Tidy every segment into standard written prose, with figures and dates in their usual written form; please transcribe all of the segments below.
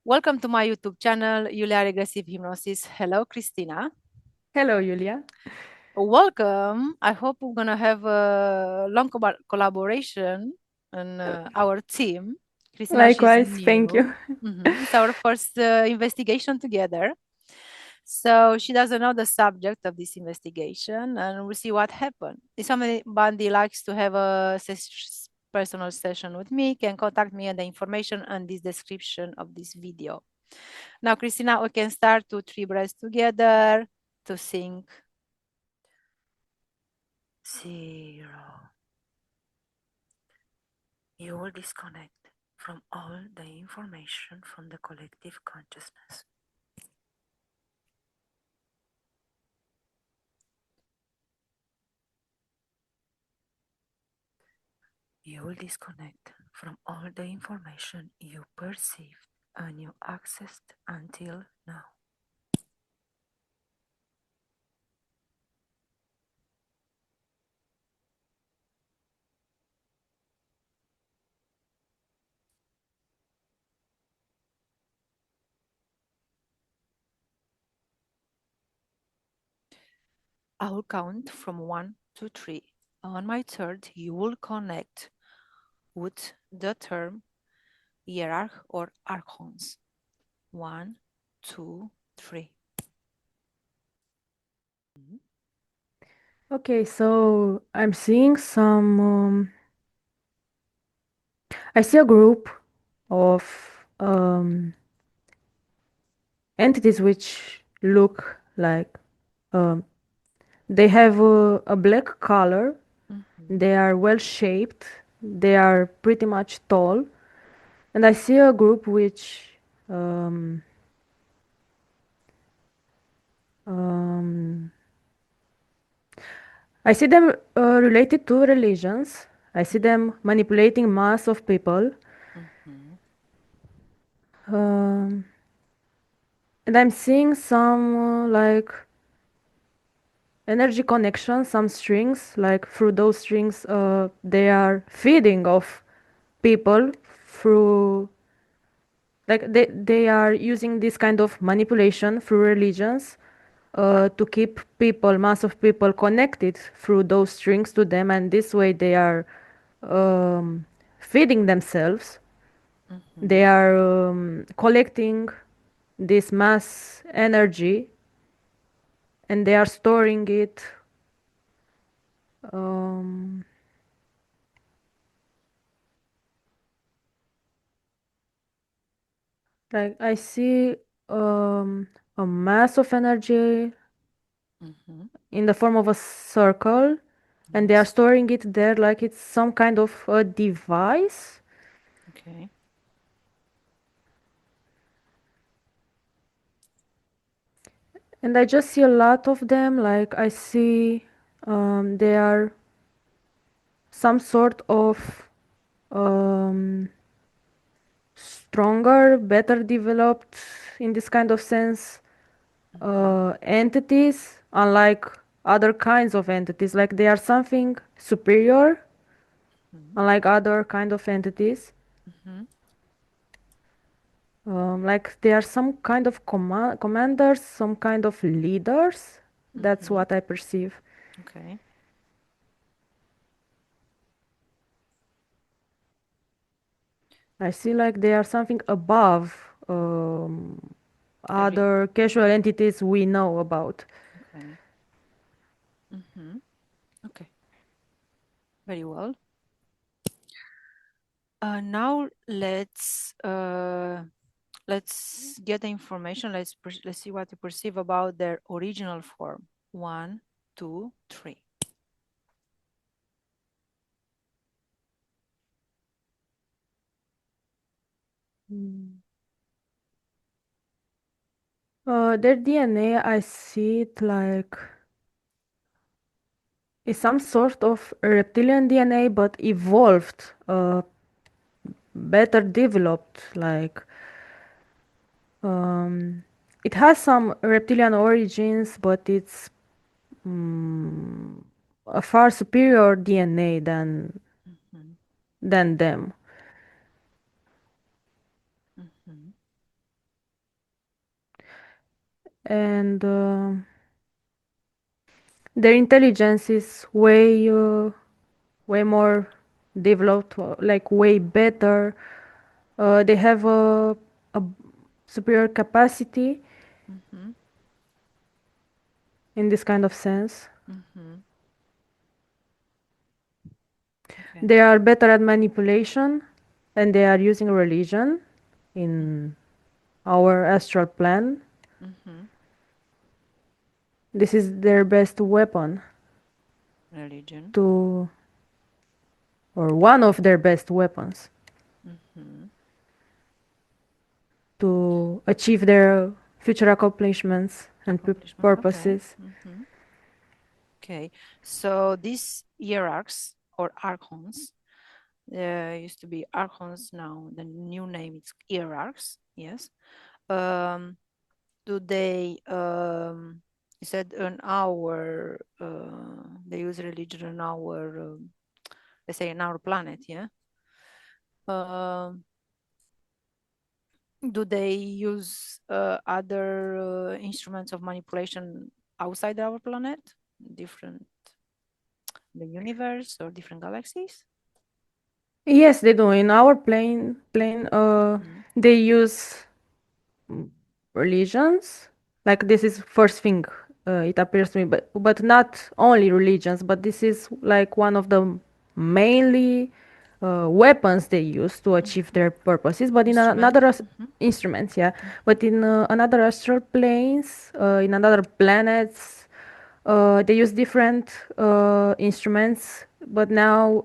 Welcome to my YouTube channel, Iulia Regressive Hypnosis. Hello, Christina. Hello, Iulia. Welcome. I hope we're going to have a long collaboration on our team. Christina, she's Likewise, thank new. you. It's our first investigation together. So she doesn't know the subject of this investigation, and we'll see what happened. If somebody likes to have a personal session with me, can contact me at the information and this description of this video. Now, Christina, we can start 2-3 breaths together to sync. 0. You will disconnect from all the information from the collective consciousness. You will disconnect from all the information you perceived and you accessed until now. I will count from 1 to 3. On my third, you will connect with the term Hierarch or Archons. 1, 2, 3. Okay, so I'm seeing I see a group of entities which look like um, they have a black color, they are well shaped, they are pretty much tall, and I see a group which um, um, I see them related to religions. I see them manipulating mass of people. Um, and I'm seeing some like energy connections, some strings, like through those strings, they are feeding of people through, like they are using this kind of manipulation through religions to keep people, mass of people connected through those strings to them, and this way they are feeding themselves. They are collecting this mass energy and they are storing it. Um, like I see a mass of energy in the form of a circle, and they are Yes. storing it there like it's some kind of a device. Okay. And I just see a lot of them. Like I see they are some sort of um, stronger, better developed in this kind of sense entities, unlike other kinds of entities. Like they are something superior, unlike other kind of entities. Like they are some kind of commanders, some kind of leaders. That's what I perceive. Okay. I see like they are something above Every. other casual entities we know about. Okay. Okay. Very well. Now let's get the information. Let's see what you perceive about their original form. 1, 2, 3. Their DNA, I see it like it's some sort of reptilian DNA, but evolved, better developed. Like it has some reptilian origins, but it's a far superior DNA than them. and their intelligence is way more developed, like way better. They have a superior capacity Mm-hmm. in this kind of sense. Mm-hmm. Okay. They are better at manipulation, and they are using religion in our astral plan. Mm-hmm. This is their best weapon Religion. to, or one of their best weapons Mm-hmm. to achieve their future accomplishments and Accomplishment. Okay. purposes. Mm-hmm. Okay. So these hierarchs or archons, used to be archons. Now the new name is hierarchs. Yes. Um, do they you said an hour they use religion on our let's say on our planet, yeah? um do they use other instruments of manipulation outside our planet, different, the universe or different galaxies? Yes, they do. In our plane, Mm-hmm. they use religions. Like this is first thing it appears to me, but not only religions, but this is like one of the mainly weapons they use to achieve Mm-hmm. their purposes. But in Instruments. another Mm-hmm. instruments, yeah. Mm-hmm. But in another astral planes, in another planets, they use different instruments. But now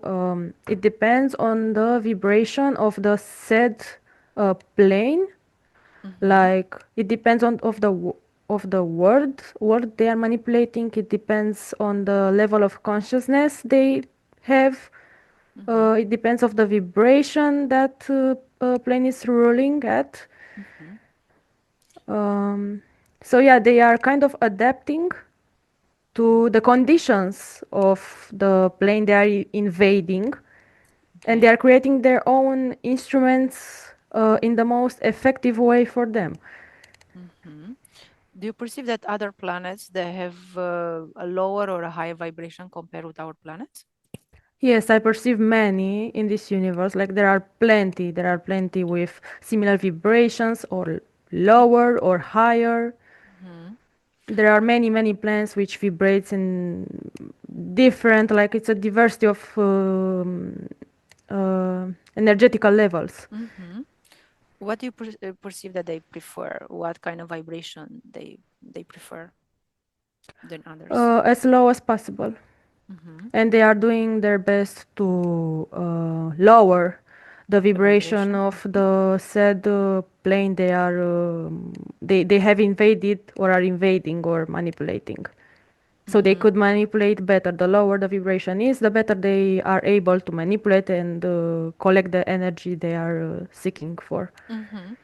it depends on the vibration of the said plane. Mm-hmm. Like it depends on of the word they are manipulating. It depends on the level of consciousness they have. Mm-hmm. It depends of the vibration that plane is ruling at. Mm-hmm. um, so yeah, they are kind of adapting to the conditions of the plane they are invading, and they Okay. are creating their own instruments in the most effective way for them. Mm-hmm. Do you perceive that other planets they have a lower or a higher vibration compared with our planets? Yes, I perceive many in this universe. Like there are plenty. There are plenty with similar vibrations or lower or higher. Mm-hmm. There are many planets which vibrates in different, like it's a diversity of energetical levels. Mm-hmm. What do you perceive that they prefer? What kind of vibration they prefer than others? As low as possible. Mm-hmm. And they are doing their best to lower the The vibration vibration. of Mm-hmm. the said plane they are they have invaded or are invading or manipulating. So they Mm-hmm. could manipulate better. The lower the vibration is, the better they are able to manipulate and collect the energy they are seeking for. Mm-hmm.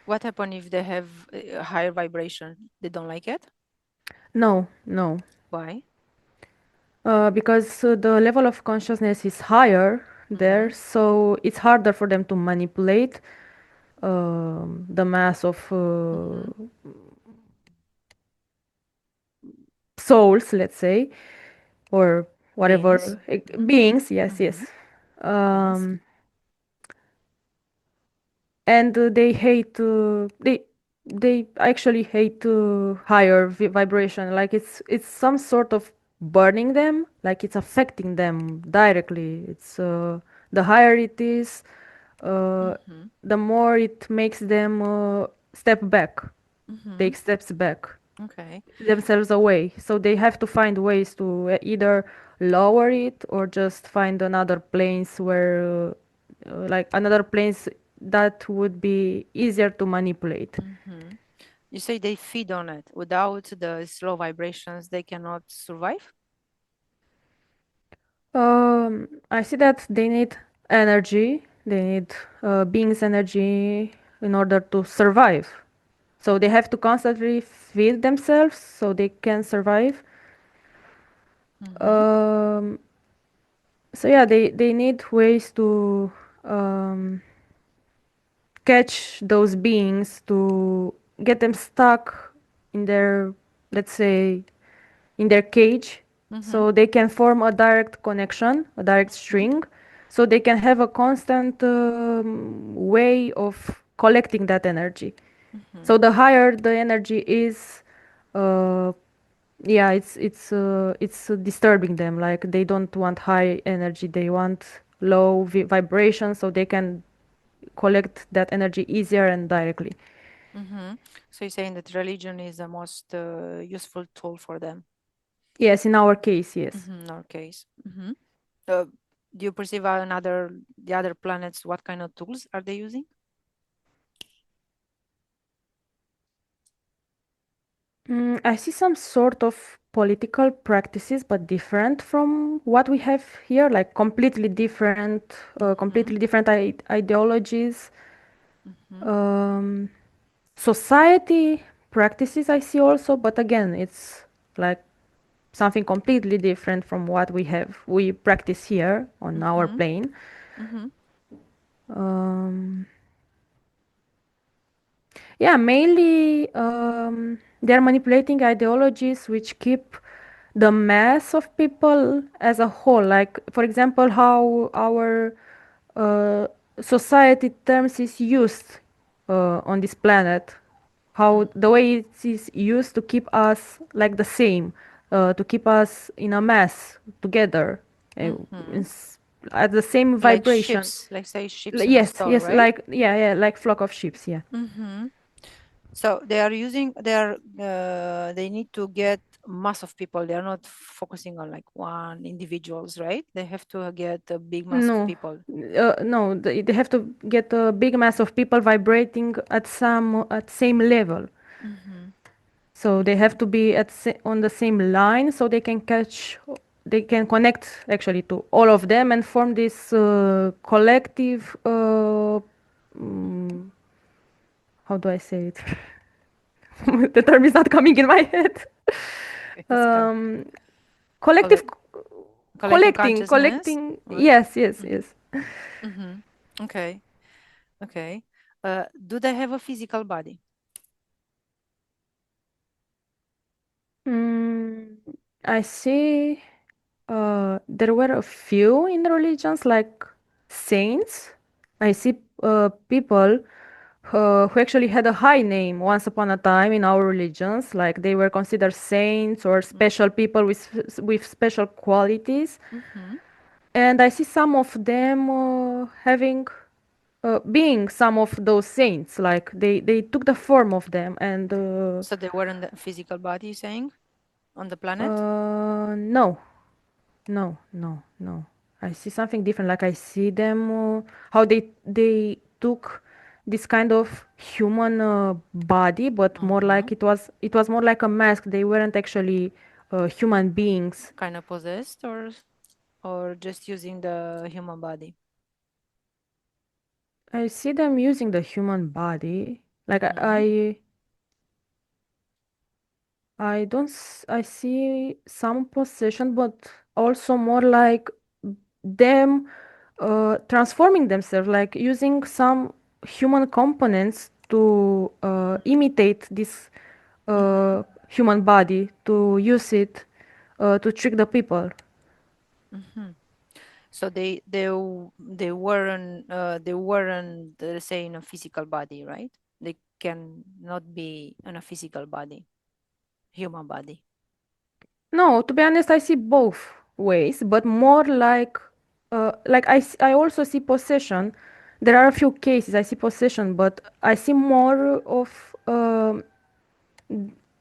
What happen if they have a higher vibration? They don't like it? No, no. Why? Because the level of consciousness is higher Mm-hmm. there, so it's harder for them to manipulate the mass of Mm-hmm. souls, let's say, or Beings. whatever Mm-hmm. beings. Yes, Mm-hmm. yes. Yes. Um, and they hate they actually hate higher vibration. Like it's some sort of burning them, like it's affecting them directly. It's the higher it is, uh, Mm-hmm. the more it makes them step back, Mm-hmm. take steps back Okay. themselves away. So they have to find ways to either lower it or just find another place where, like another place that would be easier to manipulate. Mm-hmm. You say they feed on it. Without the slow vibrations, they cannot survive? I see that they need energy. They need beings' energy in order to survive. So they have to constantly feed themselves so they can survive. Mm-hmm. Um, so yeah, they need ways to um, catch those beings, to get them stuck in their, let's say, in their cage, Mm-hmm. so they can form a direct connection, a direct Mm-hmm. string, so they can have a constant way of collecting that energy. Mm-hmm. So the higher the energy is, uh, yeah, it's disturbing them. Like they don't want high energy, they want low vibration, so they can collect that energy easier and directly. Mm-hmm. So you're saying that religion is the most useful tool for them. Yes, in our case, yes. Mm-hmm. In our case. Mm-hmm. Uh, do you perceive another the other planets? What kind of tools are they using? I see some sort of political practices, but different from what we have here, like Mm-hmm. completely different ideologies. Mm-hmm. Um, Society practices I see also, but again, it's like something completely different from what we practice here on our Mm-hmm. plane. Mm-hmm. Um, yeah, mainly they're manipulating ideologies which keep the mass of people as a whole. Like, for example, how our uh, society terms is used on this planet, how the way it is used to keep us like the same, to keep us in a mass together, uh, Mm-hmm. in at the same Like vibration. ships, like say ships in a Yes, store, yes, right? like yeah, like flock of sheep. Yeah. Mm-hmm. So they are using they need to get mass of people. They are not focusing on like one individuals, right? They have to get a big mass of No, people. no, they have to get a big mass of people vibrating at same level. Mm-hmm. So they Mm-hmm. have to be on the same line, so they can connect actually to all of them and form this collective. Mm, how do I say it? The term is not coming in my head. It's come. Um, collective, Collect, collective consciousness, collecting. or Yes, yes, mm-hmm. yes. Mm-hmm. Okay, okay. Do they have a physical body? Mm, I see. There were a few in religions like saints. I see people who actually had a high name once upon a time in our religions, like they were considered saints or special people with special qualities. Mm-hmm. And I see some of them being some of those saints, like they took the form of them. And So they weren't the physical body, you're saying, on the planet? no, no, no, no. I see something different. Like I see them how they took this kind of human body, but more Mm-hmm. like it was more like a mask. They weren't actually human beings. Kind of possessed, or just using the human body? I see them using the human body. Like Mm-hmm. I don't I see some possession, but also more like them transforming themselves, like using some human components to imitate this Mm-hmm. human body, to use it to trick the people. Mm-hmm. So they weren't say in a physical body, right? They can not be in a physical body, human body. No, to be honest, I see both ways, but more like I also see possession. There are a few cases I see possession, but I see more of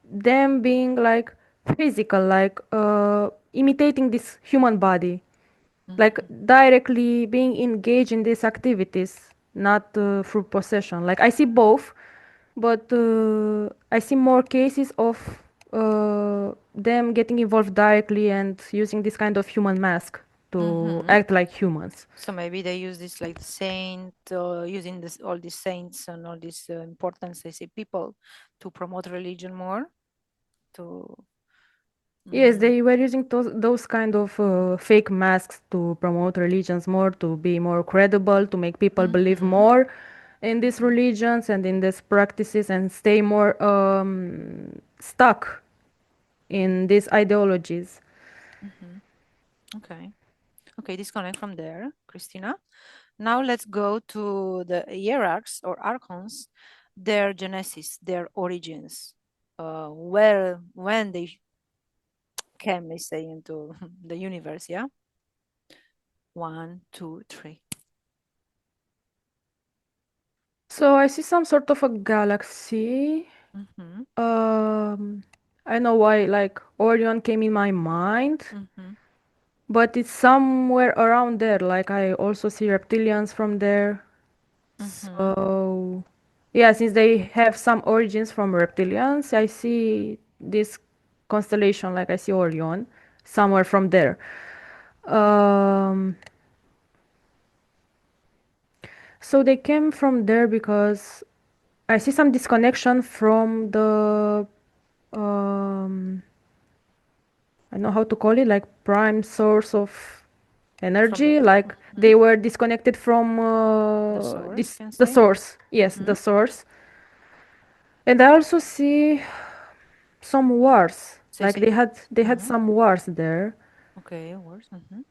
them being like physical, like imitating this human body, like Mm-hmm. directly being engaged in these activities, not through possession. Like I see both, but I see more cases of them getting involved directly and using this kind of human mask to Mm-hmm. act like humans. So maybe they use this like the saint, using this all these saints and all these importance, they say, people to promote religion more. To Yes, mm-hmm. they were using those kind of fake masks to promote religions more, to be more credible, to make people believe Mm-hmm. more. in these religions and in these practices and stay more stuck in these ideologies. Mm-hmm. Okay. Okay, disconnect from there, Christina. Now let's go to the hierarchs or archons, their genesis, their origins, where, when they came, let's say, into the universe. Yeah. One, two, three. So I see some sort of a galaxy. Mm-hmm. Um, I know why like Orion came in my mind, Mm-hmm. but it's somewhere around there. Like I also see reptilians from there. Mm-hmm. So yeah, since they have some origins from reptilians, I see this constellation, like I see Orion, somewhere from there. Um, so they came from there because I see some disconnection from the I don't know how to call it, like prime source of From the energy. Like mhm, they were disconnected from the source, this can the say. source. Yes, Mm-hmm. the source. And I also see some wars. Say, Like say. they had Mm-hmm. some wars there. Okay, worse. Mm-hmm.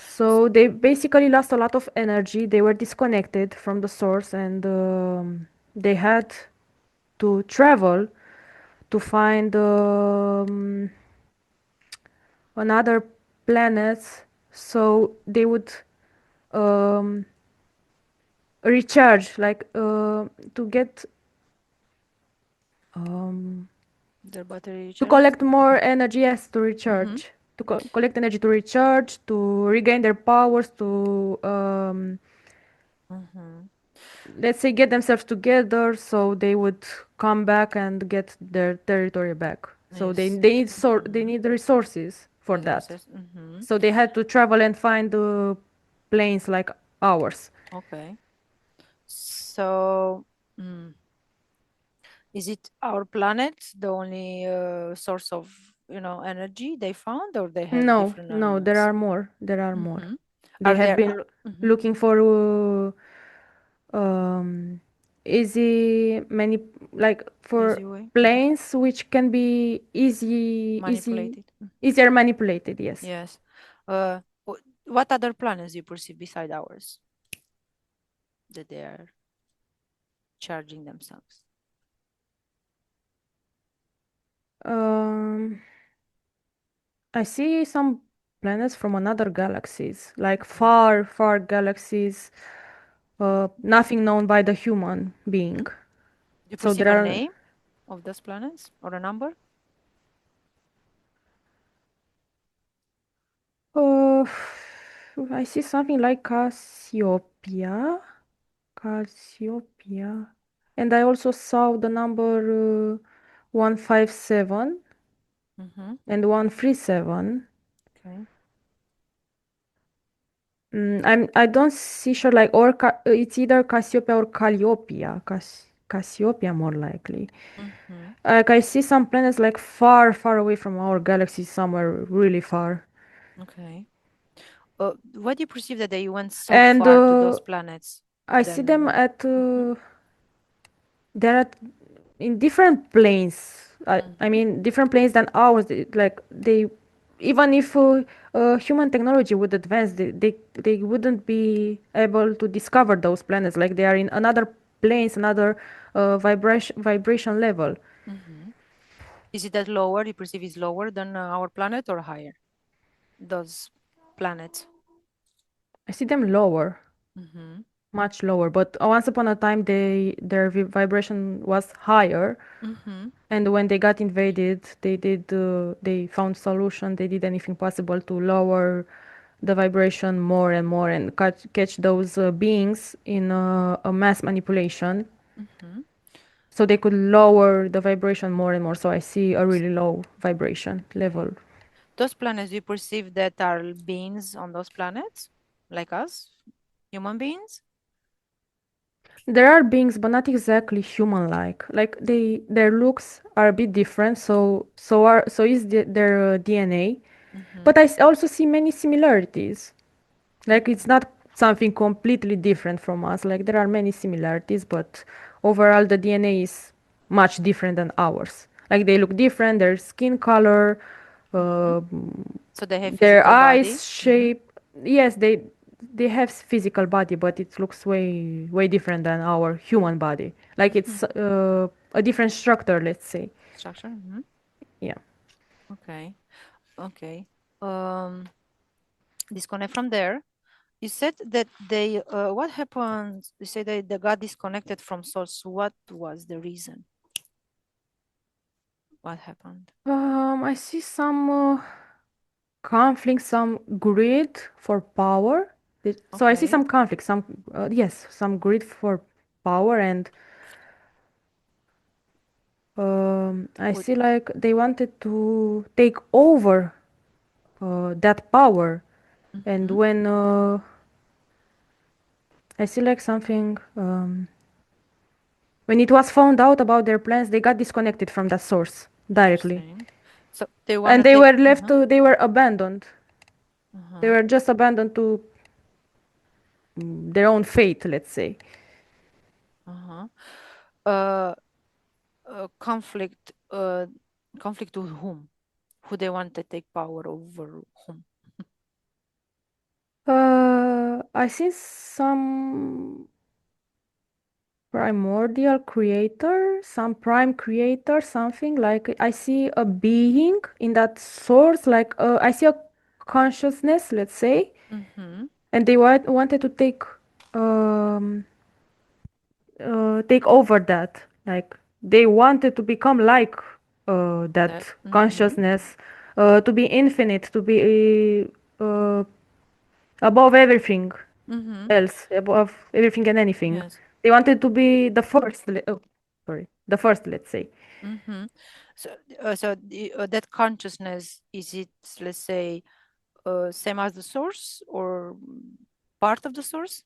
So they basically lost a lot of energy. They were disconnected from the source, and they had to travel to find another planet. So they would um, recharge, like to get um, Their battery to charges. collect more energy. Yes, to Mm-hmm. recharge, to collect energy to recharge, to regain their powers, to Mm-hmm. let's say get themselves together so they would come back and get their territory back. So Yes. they Mm-hmm. need the resources for that. Resources. Mm-hmm. So they had to travel and find the planes like ours. Okay. So, mm, is it our planet the only source of, energy they found, or they have No, different no, there ones? are more. There are more. Mm-hmm. They Are have there? been Mm-hmm. looking for um, easy many like for Easy way. Mm-hmm. planes which can be Manipulated. Mm-hmm. easier manipulated. Yes. Yes. What other planets do you perceive beside ours that they are charging themselves? Um, I see some planets from another galaxies, like Okay. far, far galaxies, Mm-hmm. nothing known by the human Mm-hmm. being. You So perceive there a are, name of those planets or a number? uh, I see something like Cassiopeia, Cassiopeia, and I also saw the number 157 Mm-hmm. and 137. Okay. I don't see sure like it's either Cassiopeia or Calliopeia. Cassiopeia more likely. Mm-hmm. Like I see some planets like far, far away from our galaxy, somewhere really far. Okay. Why do you perceive that they went so And far to those planets? I see them Then. at Mhm, they're at in different planes. I mhm, mean different planes than ours. Like they even if human technology would advance, they wouldn't be able to discover those planets. Like they are in another planes, another vibration level. mhm. Is it that lower? You perceive is lower than our planet or higher? Those planets. I see them lower, Mm-hmm. much lower. But once upon a time, their vibration was higher. Mm-hmm. And when they got invaded, they found solution. They did anything possible to lower the vibration more and more and catch those beings in a mass manipulation. Mm-hmm. So they could lower the vibration more and more. So I see a really low vibration Okay. level. Those planets, do you perceive that are beings on those planets, like us, human beings? There are beings, but not exactly human-like. Like their looks are a bit different. So is their DNA. Mm-hmm. But I also see many similarities. Like Okay. it's something completely different from us. Like there are many similarities, but overall the DNA is much different than ours. Like they look different, their skin color, Mhm. uh, So they have their physical body. eyes Mhm. shape. Yes, they have physical body, but it looks way different than our human body. Like Mhm. it's a different structure, let's say. Structure. Mhm. Yeah. Okay. Okay. Um, disconnect from there. You said that they. What happened? You said that they got disconnected from source. What was the reason? What happened? I see some conflict, some greed for power. So I see Okay. some conflict, some yes, some greed for power, and I Would. see like they wanted to take over that power. And Mhm. when I see like something, when it was found out about their plans, they got disconnected from that source directly, Interesting. So they want and to they take. were left Uh-huh. to, they were abandoned. They Uh-huh. were just abandoned to their own fate, let's say. Uh-huh. Uh, conflict. Conflict with whom? Who they want to take power over whom? I see some primordial creator, some prime creator, something like I see a being in that source, like I see a consciousness, let's say, Mm-hmm. and they wanted to um, take over that. Like they wanted to become like That. that Mm-hmm. consciousness, to be infinite, to be above everything Mm-hmm. else, above everything and anything. Yes. They wanted to be the first. Oh, sorry, the first. Let's say. Mm-hmm. So, that consciousness is it, let's say, same as the source or part of the source?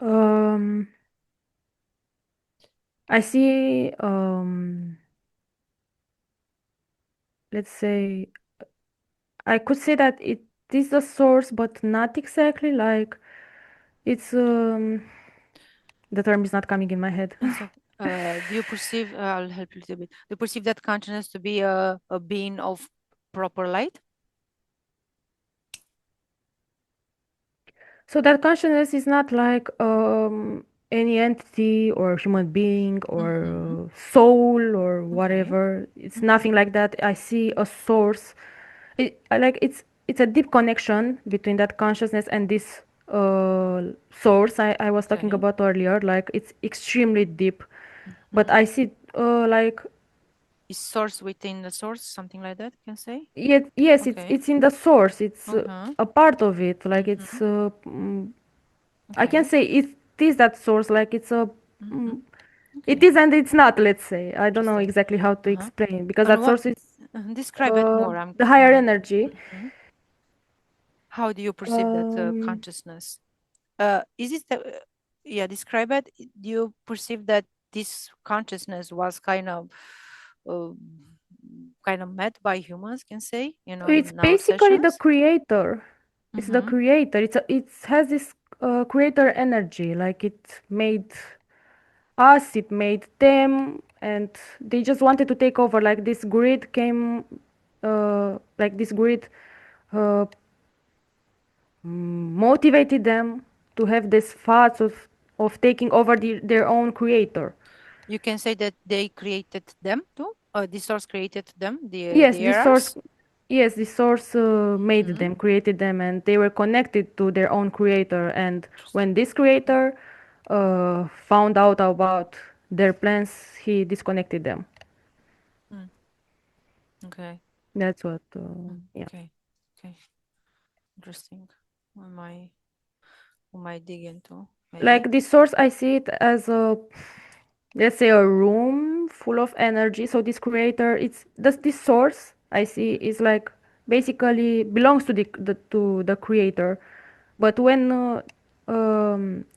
Um, I see. Let's say I could say that it is the source, but not exactly. Like it's the term is not coming in my head. It's okay. Do you perceive? I'll help you a little bit. Do you perceive that consciousness to be a being of proper light? So that consciousness is not like any entity or human being or Mm-hmm. soul or Okay. whatever. It's Mm-hmm. nothing like that. I see a source. I like it's a deep connection between that consciousness and this source I was talking Okay. about earlier. Like it's extremely deep. But Mm-hmm. I see like Is source within the source, something like that? Can say? yet yes, Okay. it's in the source. It's Uh-huh. a part of it. Like Mm-hmm. it's I can Okay. say it is that source. Like it's a Mm-hmm. mm, it Okay. is and it's not. Let's say I don't know Interesting. exactly how to Uh-huh. explain because And that what? source is Describe it more. I'm. the higher energy. Mhm. How do you perceive that Um, consciousness? Is it the, yeah, describe it. Do you perceive that this consciousness was uh, kind of met by humans, can say, it's in our basically the sessions? creator. It's the Mm-hmm. creator. It has this creator energy. Like it made us, it made them, and they just wanted to take over. Like this grid came, like this grid uh, motivated them to have this thoughts of taking over their own creator. You can say that they created them too. The source created them, Yes, the this source. errors. Yes, this source made Mm-hmm. them, created them, and they were connected to their own creator. And when Interesting. this creator found out about their plans, he disconnected them. Mm. Okay. That's what. Yeah. Okay. Okay. Interesting. We might dig into maybe. Like this source, I see it as a, let's say, a room full of energy. So this creator, it's this source I see is like basically belongs to the creator. But when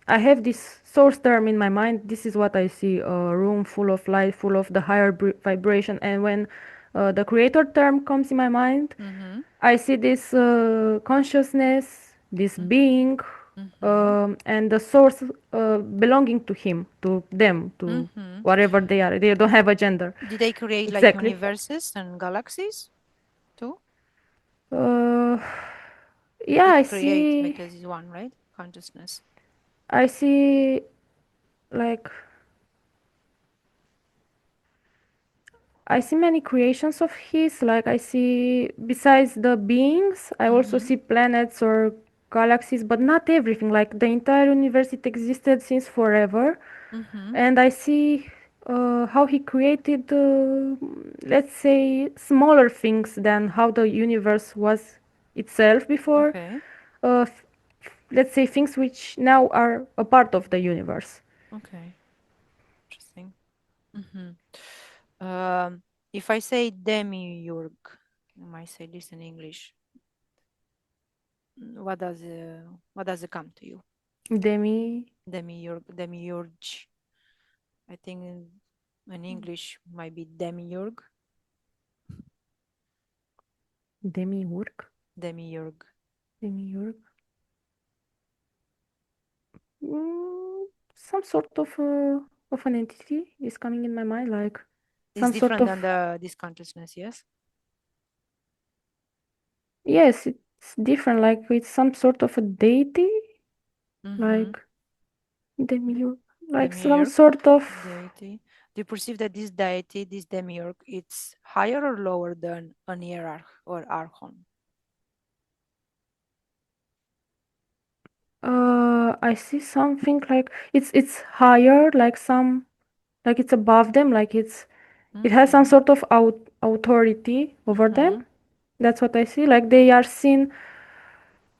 I have this source term in my mind, this is what I see: a room full of light, full of the higher vibration. And when the creator term comes in my mind, Mm-hmm. I see this consciousness, this being and the source belonging to him, to them, to whatever they are. They don't have a gender. Did they create like Exactly. universes and galaxies too? Uh, yeah, It create because it's one, right? Consciousness. I see, like, I see many creations of his. Like, I see, besides the beings, I also see planets or galaxies, but not everything. Like, the entire universe, it existed since forever. And I see how he created, let's say, smaller things than how the universe was itself before. Okay. Uh, let's say things which now are a part of the universe. Okay. Interesting. If I say demiurge, I might say this in English. What does it come to you? Demi, Demiurge. I think in English might be demiurge. demiurg, Demiurge. demiurg. Mm, some sort of an entity is coming in my mind, like It's some sort different of, than this consciousness, yes? yes, it's different. Like it's some sort of a deity, Mm-hmm. like demiurg, like some Demiurge, sort of. deity. Do you perceive that this deity, this demiurge, it's higher or lower than an hierarch or archon? I see something like it's higher, like some, like it's above them, like it has some sort of authority over them. That's what I see. Like they are seen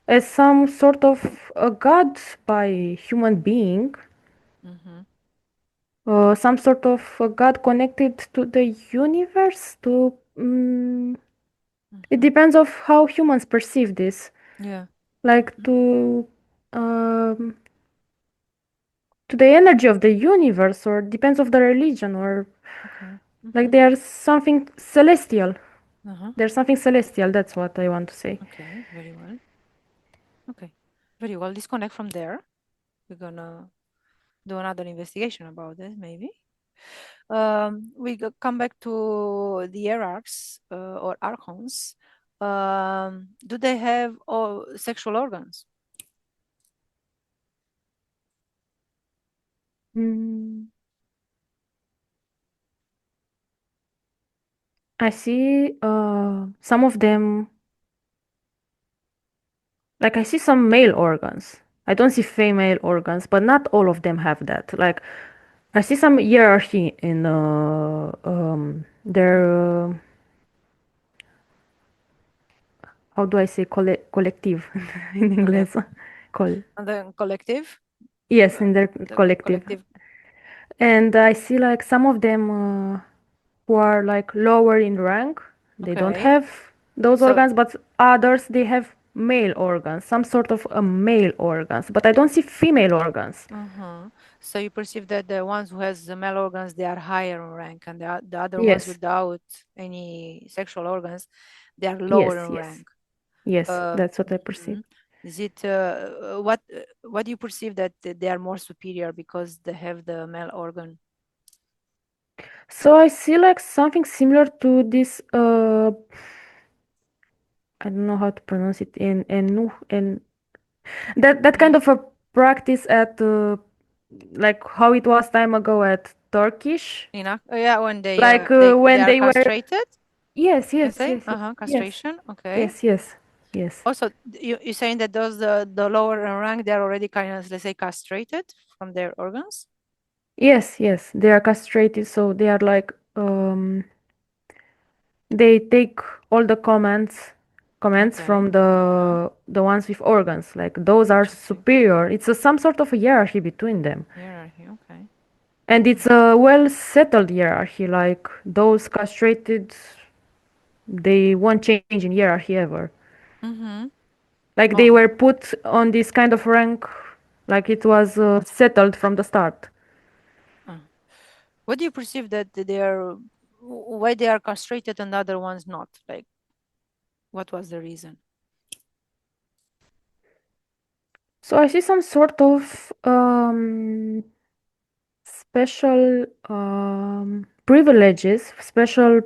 as some sort of a god by human being, some sort of a god connected to the universe. To it depends of how humans perceive this. Yeah. Like um, to the energy of the universe, or depends of the religion, or Okay. like there's something celestial. Uh-huh. There's something celestial. That's what I want to say. Okay. Very well. Okay. Very well. Disconnect from there. We're gonna do another investigation about this, maybe. Come back to the hierarchs or archons. Do they have sexual organs? Mm, I see some of them, like I see some male organs. I don't see female organs, but not all of them have that. Like I see some hierarchy in their how do I say collective in Yeah. English? Col And then collective, yes, in their the collective. collective. And I see like some of them who are like lower in rank. They don't Okay. have those So, organs, but others they have male organs, some sort of a male organs. But I don't see female organs. so you perceive that the ones who has the male organs, they are higher in rank, and the other ones Yes, without any sexual organs, they are lower yes, in yes, rank. yes. Uh, That's what I perceive. mhm. Is it what do you perceive that they are more superior because they have the male organ? So I see like something similar to this. I don't know how to pronounce it in and that kind of a practice at like how it was time ago at Turkish. Yeah, when they Like they when are they were, castrated, yes, can yes, say yes, yes, yes, castration. Okay. yes, yes, yes, Also, you saying that those the lower in rank they are already kind of, let's say, castrated from their organs. yes, yes. They are castrated, so they are like they take all the commands Okay. from the ones with organs. Like those are Interesting. superior. It's some sort of a hierarchy between them. Hierarchy. Okay. And it's a well settled hierarchy. Like those castrated, they won't change in hierarchy ever. Mm-hmm. Like they Oh, were put on this kind of rank, like it was settled from the start. uh. What do you perceive that they are? Why they are castrated and the other ones not? Like, what was the reason? So I see some sort of special privileges, special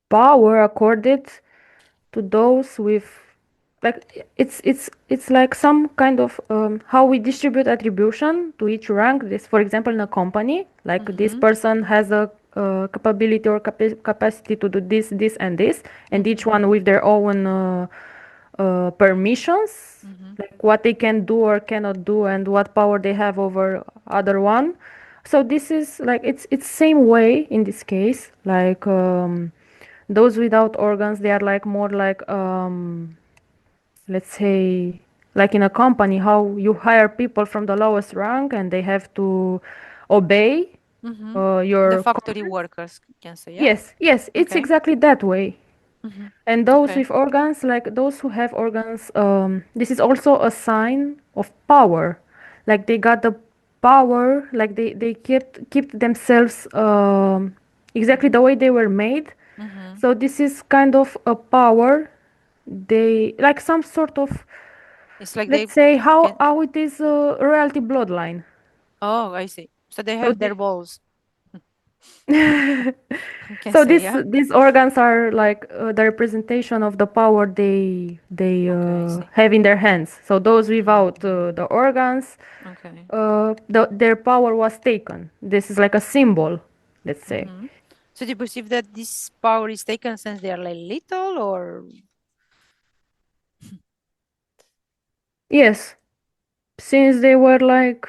power accorded to those with like it's like some kind of how we distribute attribution to each rank. This, for example, in a company, like this Mm-hmm. person has a capability or capacity to do this and this, and each Mm-hmm. one with their own permissions, Mm-hmm. like what they can do or cannot do, and what power they have over other one. So this is like it's same way in this case, like those without organs, they are like more like let's say like in a company how you hire people from the lowest rank and they have to obey Mm-hmm. The your factory commands. workers can say, yeah. Yes, it's Okay. exactly that way. Mm-hmm. And those Okay. with organs, like those who have organs, this is also a sign of power. Like they got the power, like they kept themselves exactly Mm-hmm. the way they were made. Mm-hmm. So this is kind of a power. They like some sort of, It's like they let's say can. how it is a royalty bloodline. Oh, I see. So they So have their the, balls. I can so say, yeah. these organs are like the representation of the power they Okay, I see. have in their hands. So those without Mm-hmm. the organs, Okay. their power was taken. This is like a symbol, let's say. Mm-hmm. So do you perceive that this power is taken since they are like little, or Yes, since they were like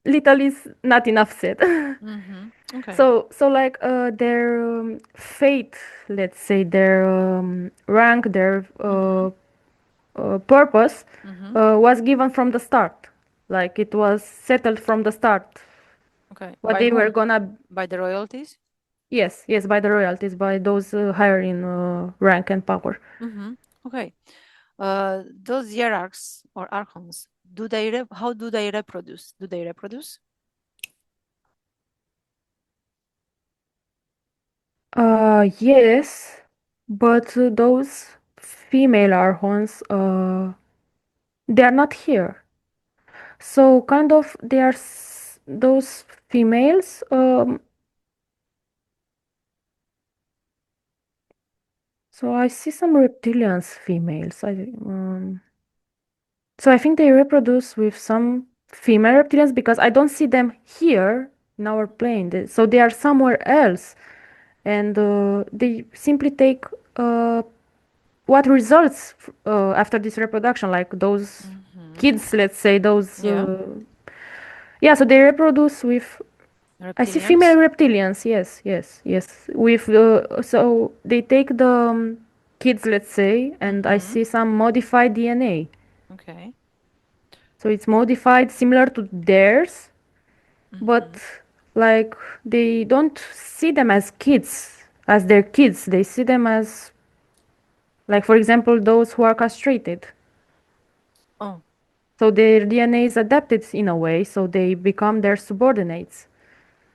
little is not enough said. mm-hmm. Okay. So like their fate, let's say their rank, their Mm-hmm. purpose Mm-hmm. was given from the start. Like it was settled from the start. Okay. What By they were whom? gonna, By the royalties? yes, by the royalties, by those higher in rank and power. Mm-hmm. Okay. Those hierarchs or archons, how do they reproduce? Do they reproduce? Yes, but those female archons, they are not here. So kind of they are those females. So I see some reptilians females. So I think they reproduce with some female reptilians because I don't see them here in our plane. So they are somewhere else, and they simply take what results after this reproduction, like those Mm-hmm. kids, let's say those. Yeah. Yeah, so they reproduce with. I see female Reptilians. reptilians. Yes. With so they take the kids, let's say, and I Mm-hmm. see some modified DNA. Okay. So it's modified similar to theirs, Mm-hmm. but like they don't see them as kids, as their kids. They see them as, like, for example, those who are castrated. Oh. So their DNA is adapted in a way, so they become their subordinates.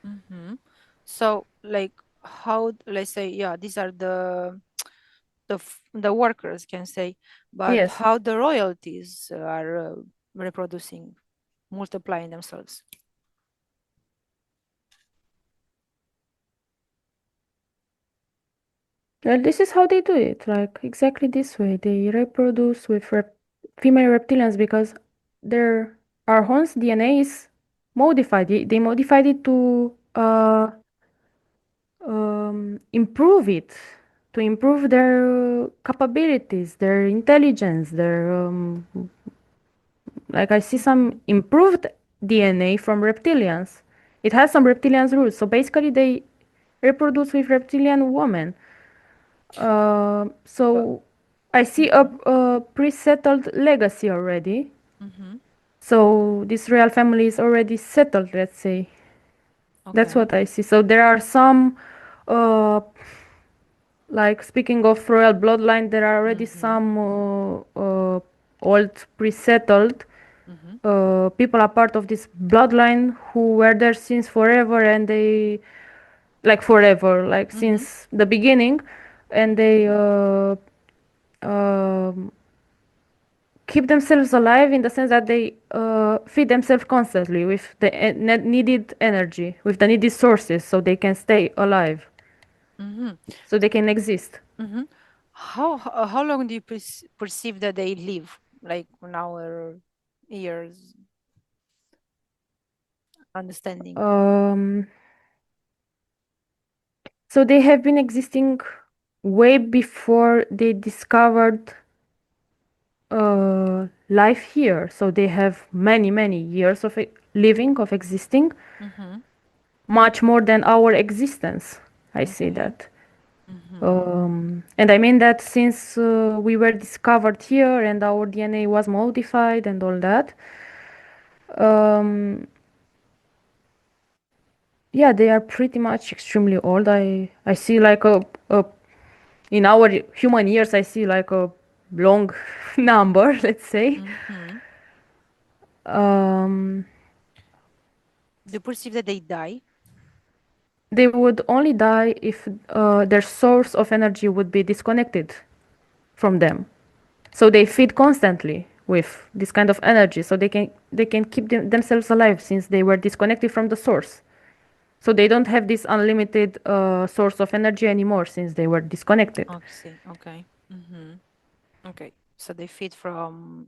Mm-hmm. So, like, how, let's say, yeah, these are the workers can say, but Yes. how the royalties are reproducing, multiplying themselves. Well, this is how they do it, like exactly this way. They reproduce with female reptilians because their Archon's DNA is modified. They modified it to improve it, to improve their capabilities, their intelligence, their like I see some improved DNA from reptilians. It has some reptilian roots, so basically they reproduce with reptilian women. But So I see mhm, a pre-settled legacy already. mhm, So this royal family is already settled, let's say. That's okay. what I see. So there are some, uh, like speaking of royal bloodline, there are already Mhm, some old pre-settled mhm, people are part of this bloodline who were there since forever, and they like forever, like mhm, since the beginning, and mhm, they um keep themselves alive in the sense that they feed themselves constantly with the needed energy, with the needed sources, so they can stay alive, Mm-hmm. so they can exist. Mm-hmm. How long do you perceive that they live? Like in our years understanding. Um, so they have been existing way before they discovered life here. So they have many, many years of living, of existing, Mm-hmm. much more than our existence. I see Okay. that. Mm-hmm. And I mean that since we were discovered here and our DNA was modified and all that, um, yeah, they are pretty much extremely old. I see like a in our human years, I see like a long number, let's say. Mm-hmm. Um, Do you perceive that they die? they would only die if their source of energy would be disconnected from them. So they feed constantly with this kind of energy, so they can keep themselves alive since they were disconnected from the source. So they don't have this unlimited source of energy anymore since they were disconnected. Oh, see. Okay. Mm-hmm. Okay. So they feed from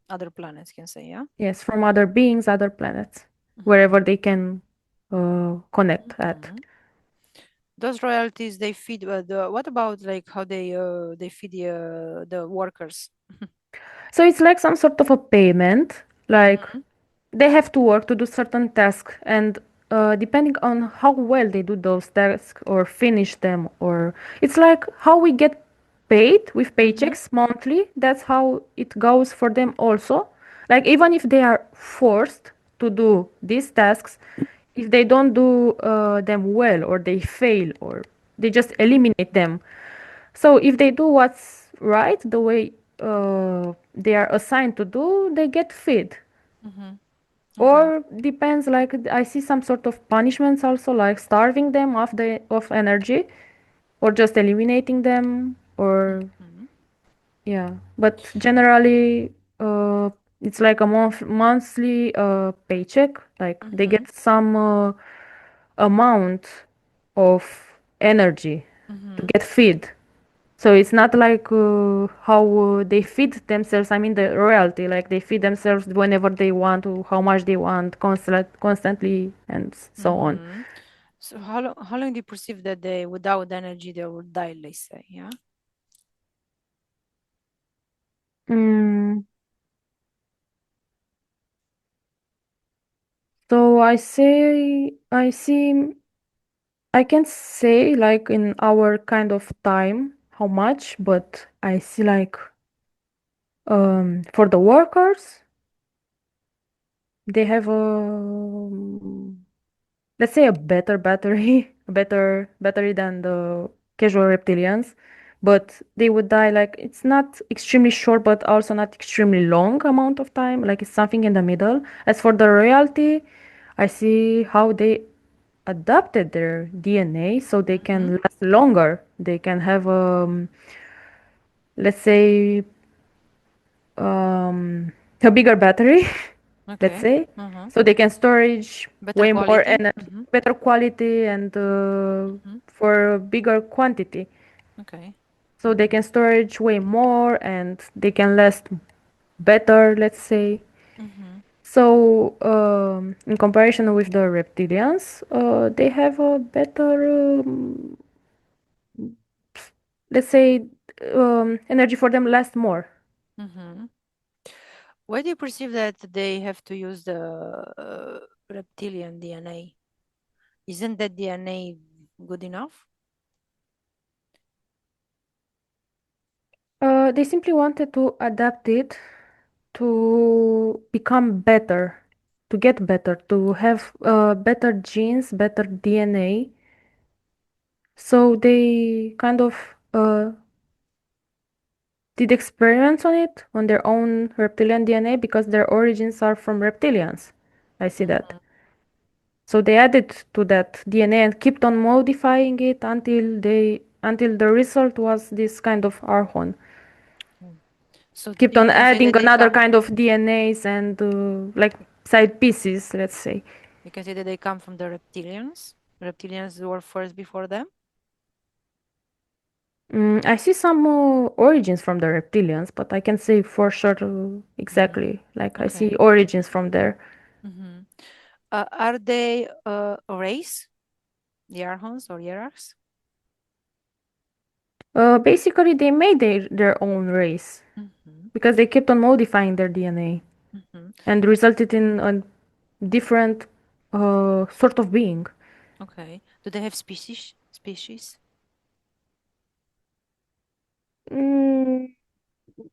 other planets, can say, yeah? Yes, from other beings, other planets, Mm-hmm. wherever they can connect at. Mm-hmm. Those royalties they feed what about like how they feed the workers? So it's like some sort of a payment, like Mm-hmm. they have to work to do certain tasks, and depending on how well they do those tasks or finish them, or it's like how we get paid with Mm-hmm. paychecks monthly, that's how it goes for them also. Like even if they are forced to do these tasks, if they don't do them well or they fail or they just eliminate them, so if they do what's right, the way they are assigned to do, they get fed. Mm-hmm. Okay. Or depends, like I see some sort of punishments also, like starving them of energy, or just eliminating them, or Mm-hmm. yeah. But generally, it's like a monthly paycheck. Like they Mm-hmm. get some amount of energy to Mm-hmm. get fed. So it's not like how they feed themselves. I mean the royalty, like they feed themselves whenever they want, to how much they want, constantly, and so on. Mm-hmm. So how long do you perceive that they without energy they would die, let's say, yeah? Mm, so I can't say like in our kind of time how much, but I see like for the workers, they have a let's say a better battery, a better battery than the casual reptilians, but they would die like it's not extremely short, but also not extremely long amount of time. Like it's something in the middle. As for the royalty, I see how they adapted their DNA so they Mm-hmm. can last longer. They can have let's say um, a bigger battery, let's Okay. say, Mm-hmm. so they can storage Better way more quality. energy, Mm-hmm. better quality, and Mm-hmm. for a bigger quantity. Okay. So they Mm-hmm. can storage way more and they can last better, let's say. Mm-hmm. So, in comparison with the reptilians, they have a better, let's say, energy for them lasts more. Mm-hmm. Why do you perceive that they have to use the reptilian DNA? Isn't that DNA good enough? They simply wanted to adapt it to become better, to get better, to have better genes, better DNA. So they kind of did experiments on it, on their own reptilian DNA, because their origins are from reptilians. I see that. Mm-hmm. So they added to that DNA and kept on modifying it until the result was this kind of archon. So kept you on can say adding that they another come. kind of DNAs and like side pieces, let's say. You can say that they come from the reptilians. Reptilians were first before them. I see some origins from the reptilians, but I can say for sure Mm, exactly. Like I see okay. origins from there. Hmm. Are they a race? The Archons or Hierachs? Basically, they made their own race Hmm. because they kept on modifying their DNA Hmm. and resulted in a different sort of being. Okay. Do they have species? Species? Mm,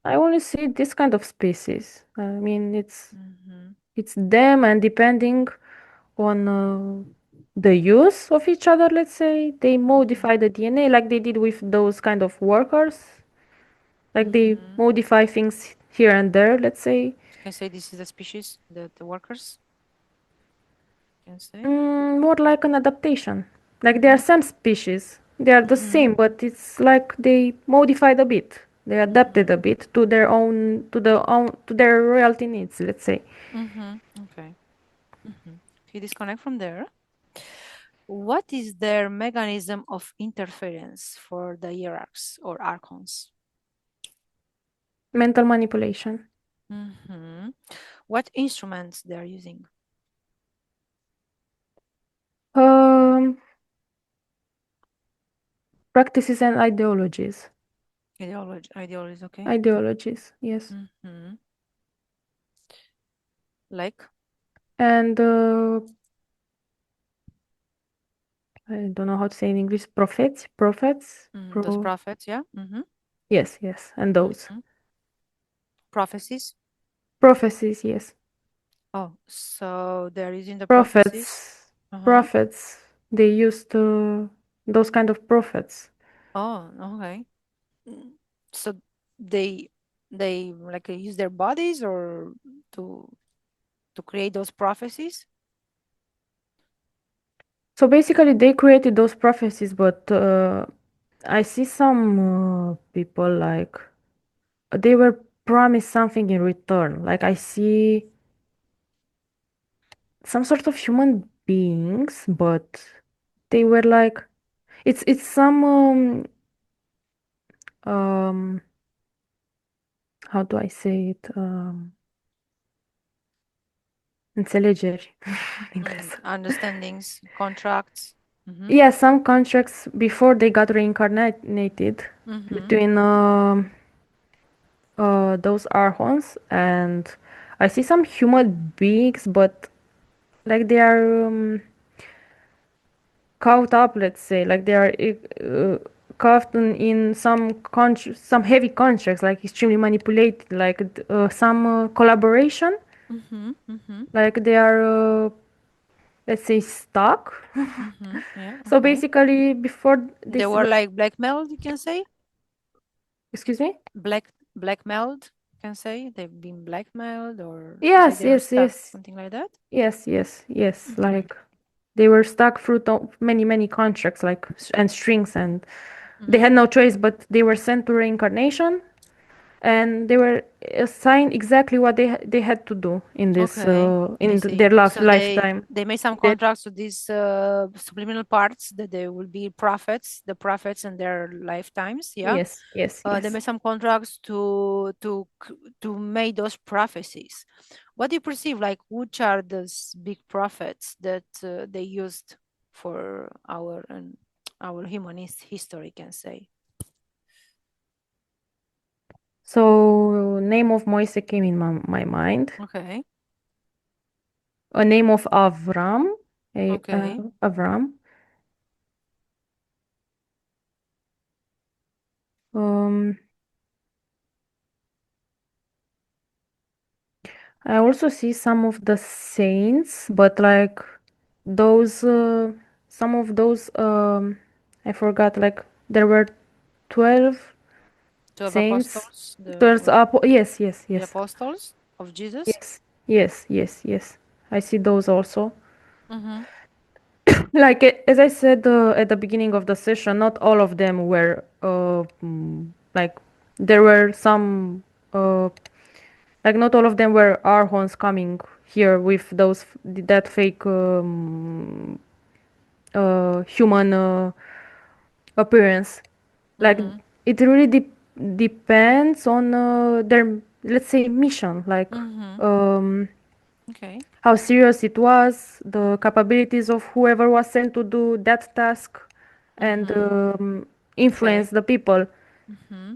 I only see this kind of species. I mean, Hmm. it's them, and depending on the use of each other, let's say, they Hmm. modify the DNA like they did with those kind of workers. Like they Hmm. modify things here and there, let's say. You can say this is a species that the workers can say. More like an adaptation. Like they are Hmm. same species. They are the Hmm. same, but it's like they modified a bit. They adapted a Hmm. bit to their own, to their royalty needs, let's say. Hmm. Okay. Hmm. If you disconnect from there, what is their mechanism of interference for the hierarchs or archons? Mental manipulation. Hmm. What instruments they are using? Um, Practices and ideologies. Ideologies, okay. Ideologies, yes. Hmm. Like And I don't know how to say in English. Prophets. those prophets, yeah. Yes, yes, and those Hmm. Prophecies. prophecies. Yes, Oh, so they're using the prophecies. prophets. Uh-huh. Prophets. They used those kind of prophets. Oh, okay. Mm, So they they like use their bodies or to to create those prophecies? So basically, they created those prophecies, but I see some people like they were promised something in return. Like I see some sort of human beings, but they were like it's some um how do I say it înțelegeri în engleză. Understandings, contracts. Mm-hmm. Yeah, some contracts before they got reincarnated Mm-hmm. between those archons, and I see some human beings, but like they are caught up, let's say, like they are caught in some heavy contracts, like extremely manipulated, like some collaboration, Mm-hmm. Mm-hmm. like they are let's say stuck. Mm-hmm. Yeah, So okay. basically, before They this, were like blackmailed, you can say? excuse me. Blackmailed, you can say? They've been blackmailed or you say Yes, they were yes, stuck, yes, something like that? yes, yes, yes. Okay. Like they were stuck through many contracts, like and strings, and they Mm-hmm. had no choice. But they were sent to reincarnation, and they were assigned exactly what they had to do in this Okay, I see. their life So they lifetime. they made some That contracts with these subliminal parts that they will be prophets, the prophets in their lifetimes. Yeah, yes, yes, they yes. made some contracts to make those prophecies. What do you perceive? Like, which are those big prophets that they used for our humanist history? Can say. So name of Moise came in my mind. Okay. A name of Avram, Okay. Avram. Um, I also see some of the saints, but like those, some of those, I forgot. Like there were 12 12 saints. apostles, 12 yes, yes, the yes, apostles of Jesus. yes, yes, yes, yes. I see those also. Mm-hmm. Like as I said at the beginning of the session, not all of them were like there were some uh, like not all of them were Archons coming here with that fake human appearance. Like Mm-hmm. it really depends on their, let's say, mission, like Mm-hmm. Okay. how serious it was, the capabilities of whoever was sent to do that task, and Mm-hmm. Okay. influence the people. Mm-hmm.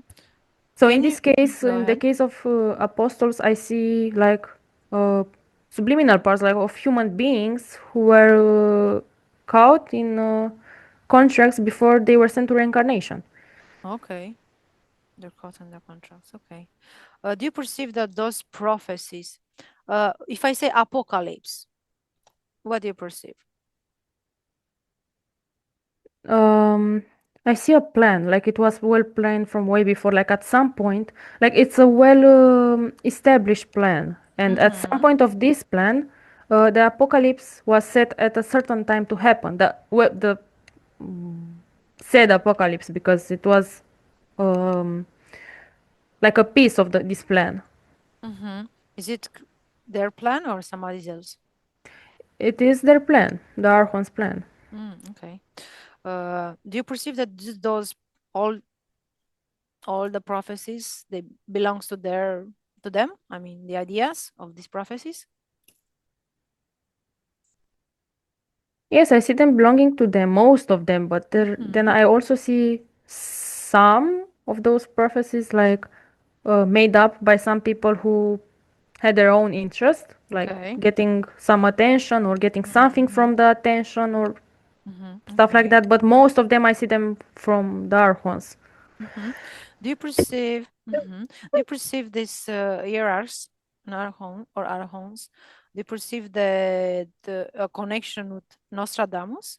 So in Can you this case, go in the ahead? case of apostles, I see like uh, subliminal parts, like of human beings who were caught in contracts before they were sent to reincarnation. Okay. They're caught in the contracts. Okay. Do you perceive that those prophecies, if I say apocalypse, what do you perceive? Um, I see a plan, like it was well planned from way before. Like at some point, like it's a well established plan, and at some Mm-hmm. point of this plan, the apocalypse was set at a certain time to happen. The said apocalypse because it was um, like a piece of this plan. Mm-hmm. Is it their plan or somebody else? It is their plan, the Archon's plan. Okay. Do you perceive that those all all the prophecies they belongs to them? I mean, the ideas of these prophecies. Yes, I see them belonging to them, most of them, but then Mm-hmm. I also see some of those prophecies like made up by some people who had their own interest, like Okay. getting some attention or getting something Mm-hmm. from the attention or stuff like Okay. that. But most of them, I see them from the Archons. Mm-hmm. Do you perceive this hierarchs, or archons? Do you perceive the connection with Nostradamus?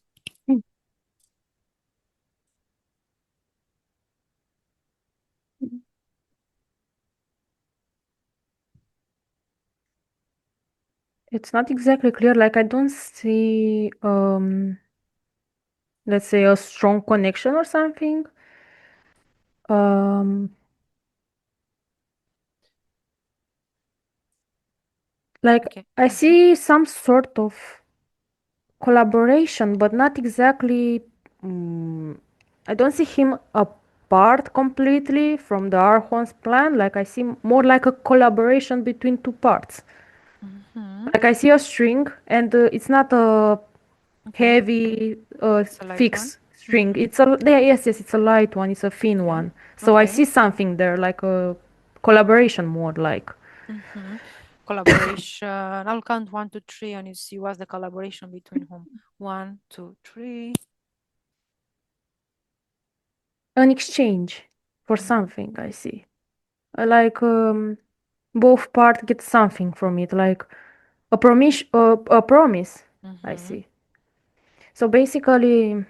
It's not exactly clear. Like I don't see, let's say, a strong connection or something. Um, like Okay. I see some sort of collaboration, but not exactly. mm I don't see him apart completely from the Archon's plan. Like I see more like a collaboration between two parts. Mm-hmm. Like I see a string, and it's not a Okay. heavy, It's a light one. fixed string. Mm-hmm. It's a yes, yes, it's a light one. It's a thin Okay. one. So I Okay. see something there, like a collaboration more, like Mm-hmm. Collaboration. I'll count 1, 2, 3, and you see what's the collaboration between whom. 1, 2, 3. an exchange for Mm-hmm. something. I see. Like both part get something from it, like a promise. I Mm-hmm. see. So basically,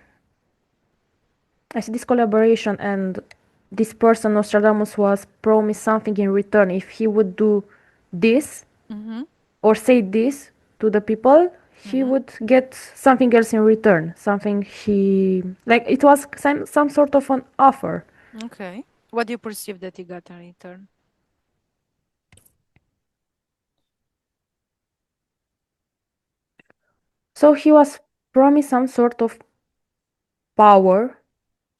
I see this collaboration, and this person Nostradamus was promised something in return. If he would do this Mm-hmm. or say this to the people, he Mm-hmm. would get something else in return. Something he like it was some sort of an offer. Okay. What do you perceive that he got in return? So he was promised some sort of power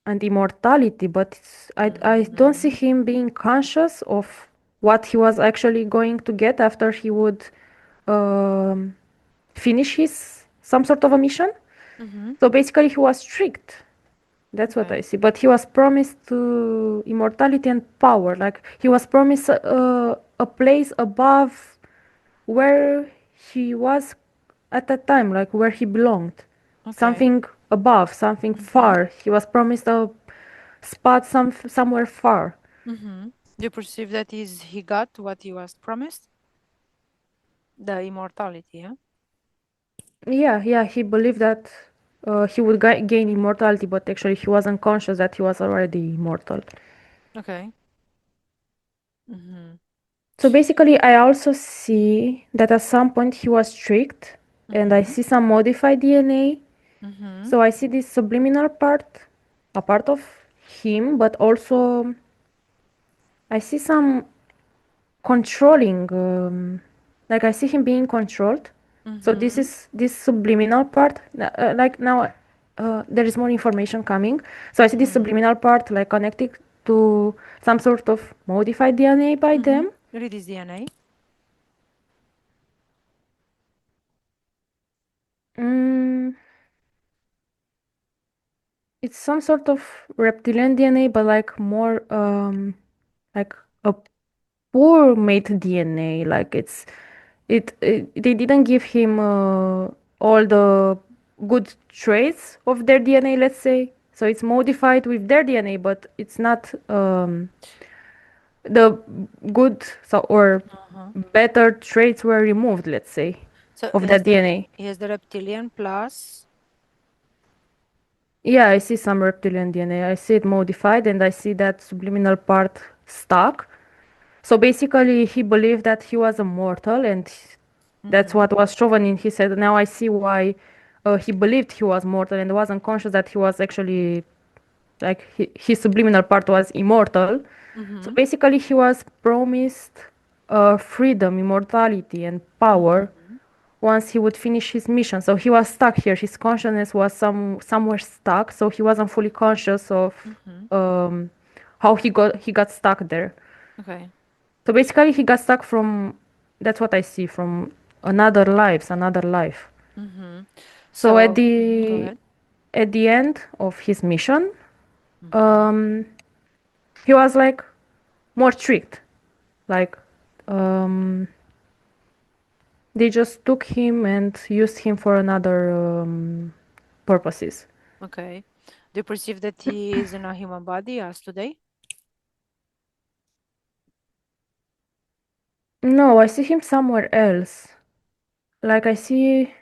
and immortality, but I don't see Mm-hmm. him being conscious of what he was actually going to get after he would um, finish his some sort of a mission. Mm-hmm. So basically, he was tricked. That's what I Okay. see. But he was promised immortality and power. Like he was promised a place above where he was at that time, like where he belonged. Okay. Something above, something Mm-hmm. far. He was promised a spot somewhere far. Mm-hmm. Do you perceive that he got what he was promised? The immortality, yeah? Yeah, yeah. He believed that he would gain immortality, but actually he wasn't conscious that he was already immortal. Okay. Mm-hmm. So basically, I also see that at some point he was tricked, and I Mm-hmm. see some modified DNA. Mm-hmm. So I see this subliminal part, a part of him, but also I see some. controlling. Like I see him being controlled. So this Mm-hmm. is this subliminal part. Like now, there is more information coming. So I see this Mm-hmm. subliminal part like connected to some sort of modified DNA by Mm-hmm. them. Read his DNA. Mm, it's some sort of reptilian DNA, but like more like a poor mate DNA. Like they didn't give him all the good traits of their DNA, let's say. So it's modified with their DNA, but it's not the good or Uh-huh. better traits were removed, let's say, So of that DNA. he has the reptilian plus. Yeah, I see some reptilian DNA. I see it modified and I see that subliminal part stuck. So basically, he believed that he was a mortal, and that's Mm-hmm. what was shown in his head. Now I see why he believed he was mortal and wasn't conscious that he was actually like his subliminal part was immortal. So Mm-hmm. basically, he was promised freedom, immortality, and power Mm-hmm. once he would finish his mission. So he was stuck here. His consciousness was somewhere stuck. So he wasn't fully conscious of Mm-hmm. um, how he got stuck there. Okay. So basically, he got stuck from. That's what I see from another life. Mm-hmm. So at So go the ahead. at the end of his mission, Mm-hmm. um, he was like more strict. Like, um, they just took him and used him for another purposes. Okay. Do you perceive that he is in a human body as today? No, I see him somewhere else. Like I see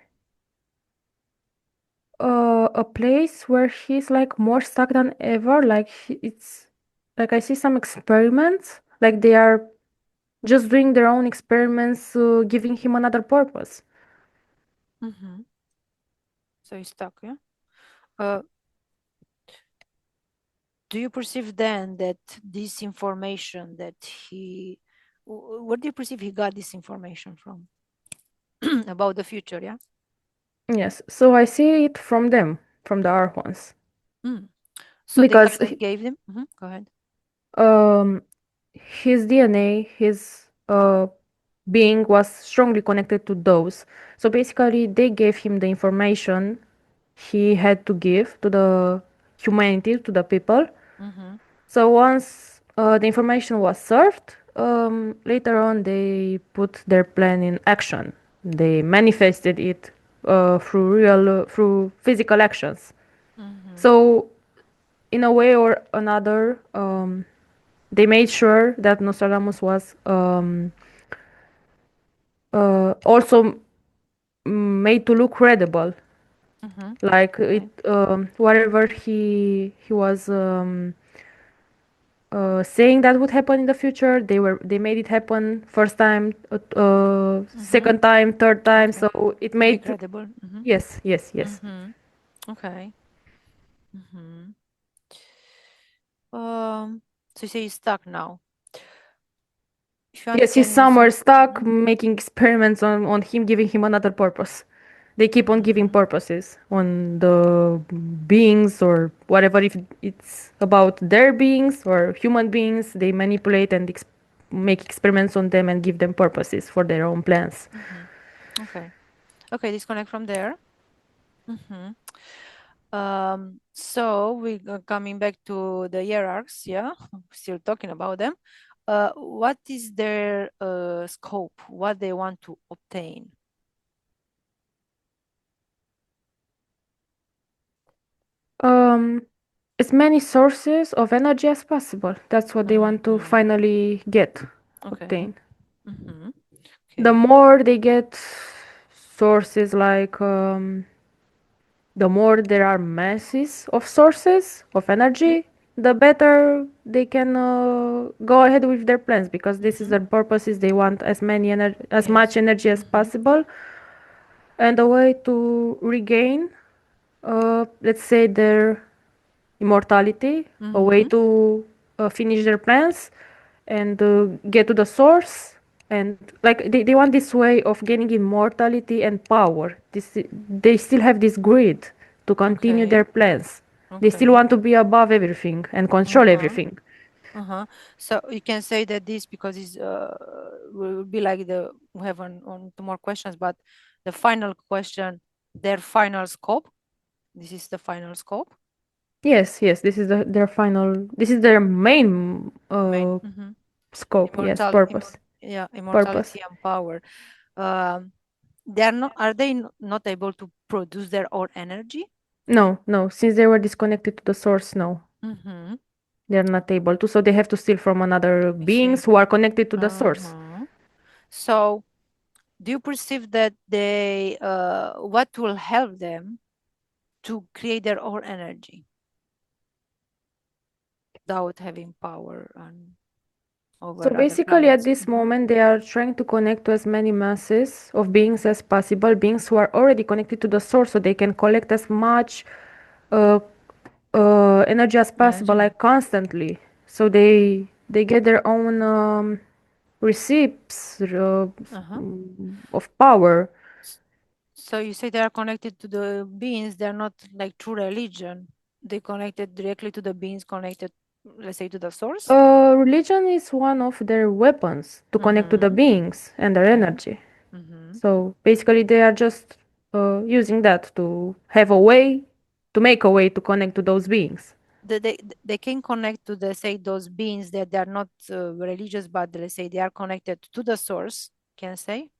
a place where he's like more stuck than ever. Like it's like I see some experiments. Like they are just doing their own experiments, giving him another purpose. Mm-hmm. So he's stuck, yeah? Uh, do you perceive then that this information that where do you perceive he got this information from about the future, yeah? Yes, so I see it from them, from the Archons, Mm. So they because kind of gave them. Go ahead. um, his DNA, his being was strongly connected to those. So basically, they gave him the information he had to give to the humanity, to the people. Mm-hmm. So once the information was served, later on they put their plan in action. They manifested it through physical actions. Mm-hmm. So in a way or another, they made sure that Nostradamus was also made to look credible. Mm-hmm. Like it, Okay. whatever he was saying that would happen in the future, they made it happen first time, Mm-hmm. second time, third time. Okay. So it To be made credible. Mm-hmm. yes, yes, yes, Mm-hmm. Okay. Mm-hmm. So you say he's stuck now. If you yes. He's understand somewhere also. stuck Mm-hmm. making experiments on him, giving him another purpose. They keep on giving Mm-hmm. purposes on the beings or whatever. If it's about their beings or human beings, they manipulate and make experiments on them and give them purposes for their own plans. Mm-hmm. Okay. Okay, disconnect from there. Mm-hmm. So we coming back to the hierarchs, yeah, still talking about them. What is their scope? What they want to obtain? Um, as many sources of energy as possible. That's what they want to Mm-hmm. finally get, Okay. obtain. Mm-hmm. The Okay. more they get sources, like the more there are masses of sources of Mm-hmm. energy, the better they can go ahead with their plans because this is Mm-hmm. their purposes. They want as Yes. much energy as Mm-hmm. possible, and a way to regain, let's say, their immortality, a way Mm-hmm. to finish their plans, and get to the source, and like they want this way of gaining immortality and power. They still have this greed to continue Okay. their plans. They still Okay. want to be above everything and control Uh-huh. everything. Uh-huh. So you can say that this because it's will be like the we have on two more questions, but the final question, their final scope. This is the final scope. Yes, yes, this is their final, this is their main Main. scope, yes, purpose. Yeah, Purpose. immortality and power. Um, they are not. Are they not able to produce their own energy? No, no, since they were disconnected to the source, no, Mm-hmm. they're not able to. So they have to steal from another Let me see. beings who are connected to the source. Uh-huh. So, do you perceive that they what will help them to create their own energy without having power and So over other basically, at planets? this moment, they are trying to connect to as many masses of beings as possible, beings who are already connected to the source, so they can collect as much uh, energy as possible, Energy. like constantly. So they get their own receipts Uh-huh. of power. S- So you say they are connected to the beings, they're not like true religion. They connected directly to the beings connected, let's say, to the source. Religion is one of their weapons to connect to the Mm-hmm. beings and their Okay. energy. Mm-hmm. So basically, they are just using that to have a way, to make a way to connect to those beings. They can connect to the say those beings that they are not religious, but let's say they are connected to the source. Can say.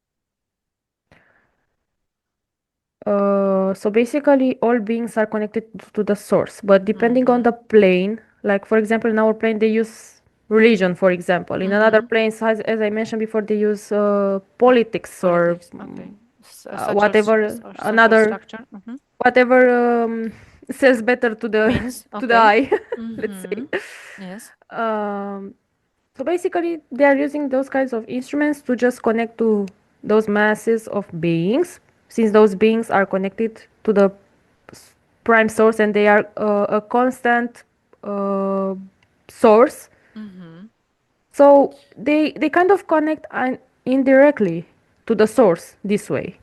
So basically, all beings are connected to the source, but depending on Mm-hmm. the plane, like for example, in our plane, they use religion, for example. In another Mm-hmm. planes, as I mentioned before, they use politics or Politics. Okay. whatever Social another structure. Mm-hmm. whatever sells better to the Means to the okay. eye. Let's Mm-hmm. say. Yes. Um, so basically, they are using those kinds of instruments to just connect to those masses of beings, since those beings are connected to the prime source and they are a constant uh, source. Mm-hmm. So they kind of connect indirectly to the source this way,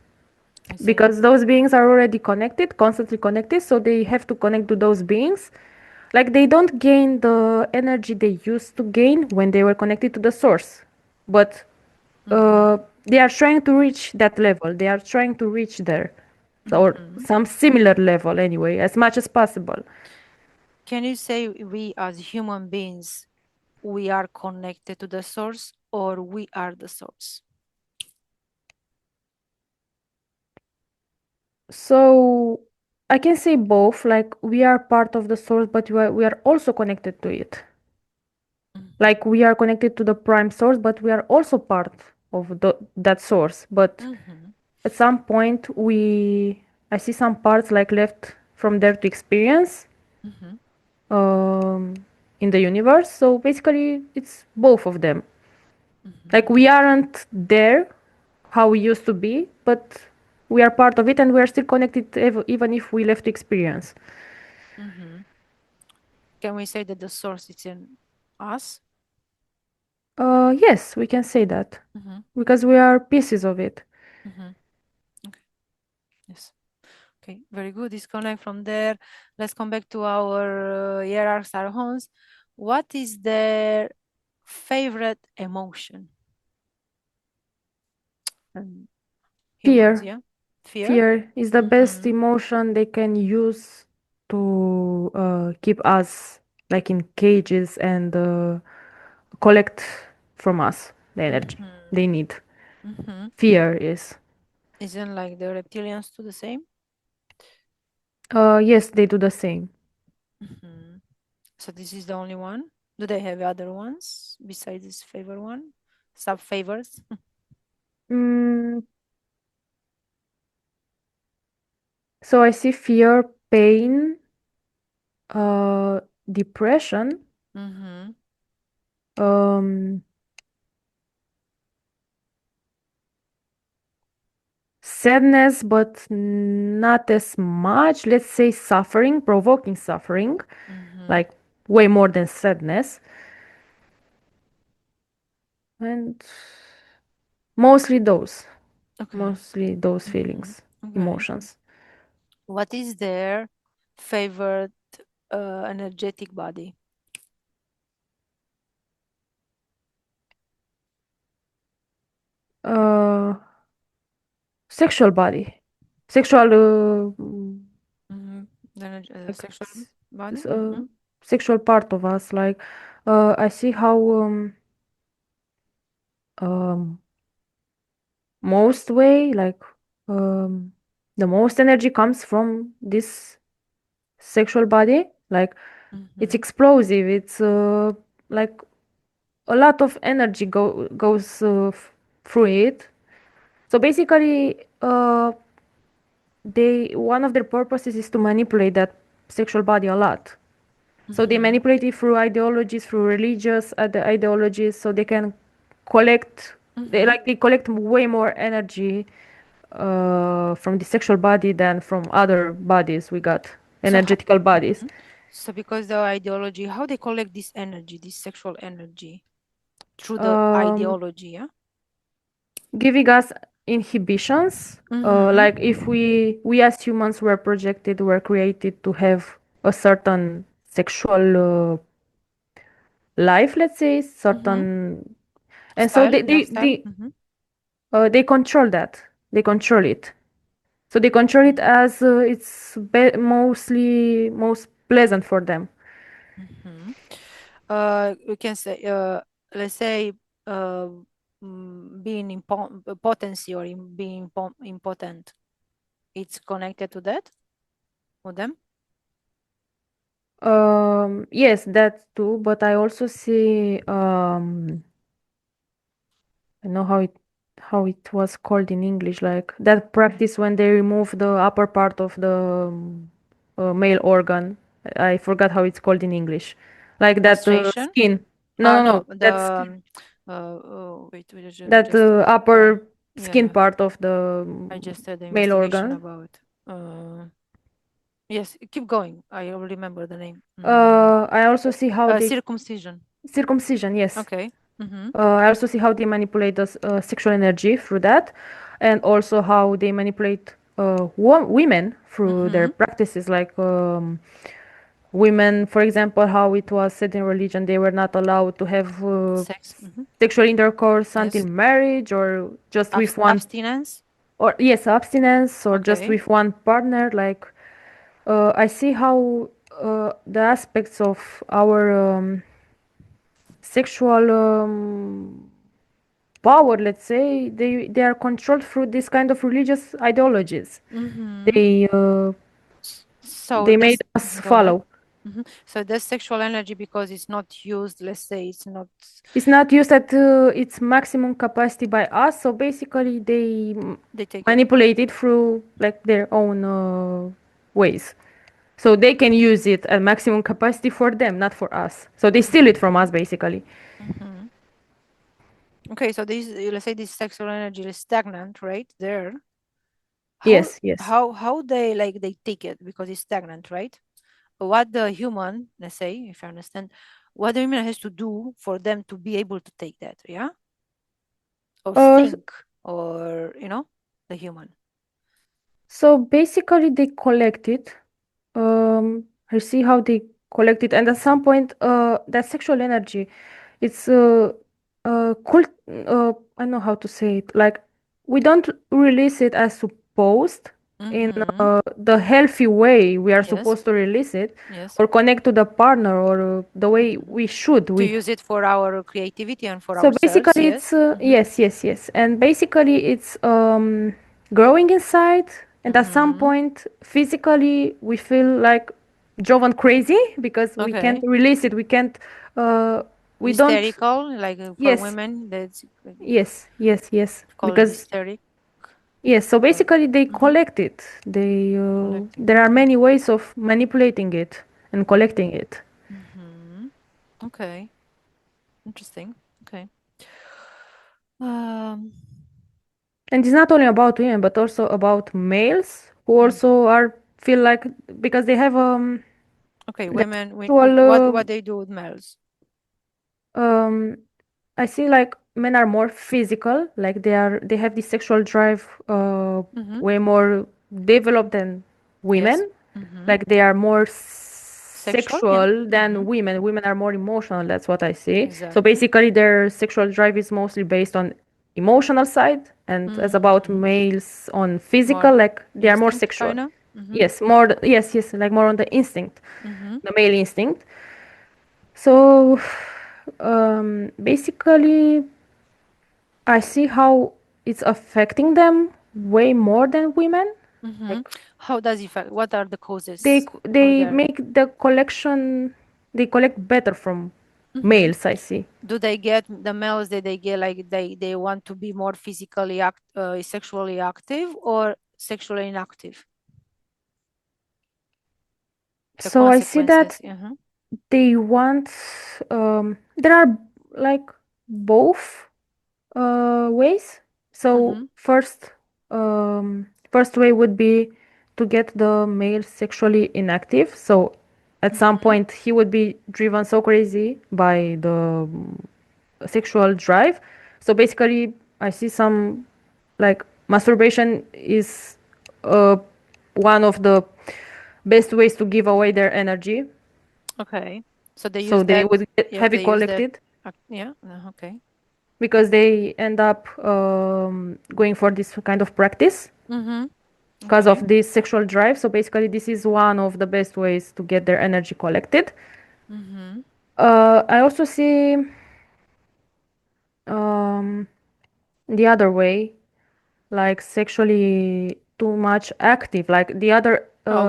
I see. because those beings are already connected, constantly connected, so they have to connect to those beings. Like they don't gain the energy they used to gain when they were connected to the source, but Mm-hmm. they are trying to reach that level. They are trying to reach there, or Mm-hmm. some similar level anyway, as much as possible. Can you say we as human beings we are connected to the source or we are the source? So I can say both. Like we are part of the source, but we are also connected to it. Mm-hmm. Like we are connected to the prime source, but we are also part of that source. But Mm-hmm. at some point, I see some parts like left from there to experience Mm-hmm. um, in the universe. So basically, it's both of them. Mm-hmm. Like we aren't there how we used to be, but we are part of it and we are still connected even if we left to experience. Mm-hmm. Can we say that the source is in us? Yes, we can say that Mm-hmm. because we are pieces of it. Mm-hmm. Okay. Yes. Okay. Very good. Disconnect from there. Let's come back to our hierarchs, Archons. What is their favorite emotion? And humans, Fear. yeah? Fear? Fear is the best Mm-hmm. emotion they can use to keep us like in cages and collect from us the energy Mm-hmm. they need. Mm-hmm. Fear is. Isn't like the reptilians do the same? Yes, they do the same. Mm-hmm. So this is the only one? Do they have other ones besides this favorite one? Sub favors? Mm, so I see fear, pain, depression, Mm-hmm. um, sadness, but not as much. Let's say suffering, provoking suffering, Mm-hmm. like way more than sadness. and mostly those, Okay. mostly those Mm-hmm. feelings, Okay. emotions. What is their favorite energetic body? Uh, Sexual body, sexual, Mm-hmm. The like sexual body? s- Mm-hmm. sexual part of us. Like, I see how um, most way, like um, the most energy comes from this sexual body. Like, it's Mm-hmm. explosive. It's like a lot of energy goes through it. So basically, they one of their purposes is to manipulate that sexual body a lot. So they Mm-hmm. manipulate it through ideologies, through religious ideologies, so they can collect. They Mm-hmm. like they collect way more energy from the sexual body than from other bodies we got, So, energetical bodies. mhm. So because the ideology, how they collect this energy, this sexual energy through the Um, ideology, yeah? Giving us inhibitions. Mm-hmm. Like if we as humans were projected, were created to have a certain sexual life, let's say, Mm-hmm. certain, and so Style, lifestyle. Mm-hmm. they control that. They control it. So they control it as it's most pleasant for them. Mm-hmm. We can say, let's say, uh, being potency or being impotent. It's connected to that with them. Yes, that too. But I also see I know how it was called in English, like that practice when they remove the upper part of the male organ. I forgot how it's called in English. Like that Castration. skin. No, Ah, no, no, no. the That skin, oh, wait, we that just upper skin yeah, part of the I just had the male investigation organ. about. Yes, keep going. I will remember the name. I also see how they Circumcision. circumcision. Yes. Okay. Mm-hmm. I also see how they manipulate the sexual energy through that, and also how they manipulate women through their Mm-hmm. practices. Like women, for example, how it was said in religion, they were not allowed to have Sex. Mm-hmm. sexual intercourse until Yes. marriage, or just with one, Abstinence. or yes, abstinence, or just Okay. with one partner. Like I see how the aspects of our sexual power, let's say, they are controlled through this kind of religious ideologies. Mm-hmm. they So they made this. us Go ahead. follow. Mm-hmm. So the sexual energy, because it's not used, let's say it's not, It's not used at its maximum capacity by us, so basically they they take it. manipulate it through like their own ways, so they can use it at maximum capacity for them, not for us, so they steal it from us basically. Mm-hmm. Okay, so this, let's say this sexual energy is stagnant right there. How Yes, yes. how they like they take it because it's stagnant, right? What the human, let's say, if I understand, what the human has to do for them to be able to take that, yeah? Or uh think, or the human. so basically they collect it. I see how they collect it, and at some point, that sexual energy, it's cult. I don't know how to say it. Like we don't release it as supposed in Mm-hmm. the healthy way we are Yes, supposed to release it, yes. or connect to the partner, or the way Mm-hmm. we should. To We use it for our creativity and for so ourselves, basically, yes. it's Mm-hmm. yes, yes, yes, and basically it's growing inside, and at some Mm-hmm. point, physically, we feel like driven crazy because we can't Okay. release it. We can't. Uh, we don't. Hysterical, like for Yes, women, that's yes, yes, yes. called Because hysteric. yes, so Or, basically, they mm-hmm. collect it. Collecting. There are Okay. many ways of manipulating it and collecting it. Mm-hmm. Okay. Interesting. Okay. Um. And it's not only about women, but also about males who mm, also are feel like because they have Okay. the Women. sexual What they do with males? um I see like men are more physical, like they have this sexual drive Mm-hmm. way more developed than Yes. women. Mm-hmm. Like they are more Sexual, yeah. sexual Mm-hmm. than women. Women are more emotional, that's what I see. So Exactly. basically their sexual drive is mostly based on emotional side, and as about Mm-hmm. males on More physical, like they are more instinct, sexual. kind of. Mm-hmm. Yes, more yes, like more on the instinct, Mm-hmm. the male instinct. So basically I see how it's affecting them way more than women. Mm-hmm. Like How does it affect? What are the they causes of they their? make the collection, they collect better from Mm-hmm. males, I see. Do they get the males that they get like they want to be more physically sexually active or sexually inactive? The So I see that consequences. Uh-huh. they want there are like both ways. So Mm-hmm. first way would be to get the male sexually inactive. So at some Mm-hmm. point he would be driven so crazy by the sexual drive. So basically I see some like masturbation is uh, one of the best ways to give away their energy. Okay. So they So use they that. would Yes, have it they use that. collected Yeah. Okay. because they end up going for this kind of practice Mm-hmm. because Okay. of this sexual drive. So basically, this is one of the best ways to get their energy collected. Mm-hmm. I also see um, the other way, like sexually too much active, like the other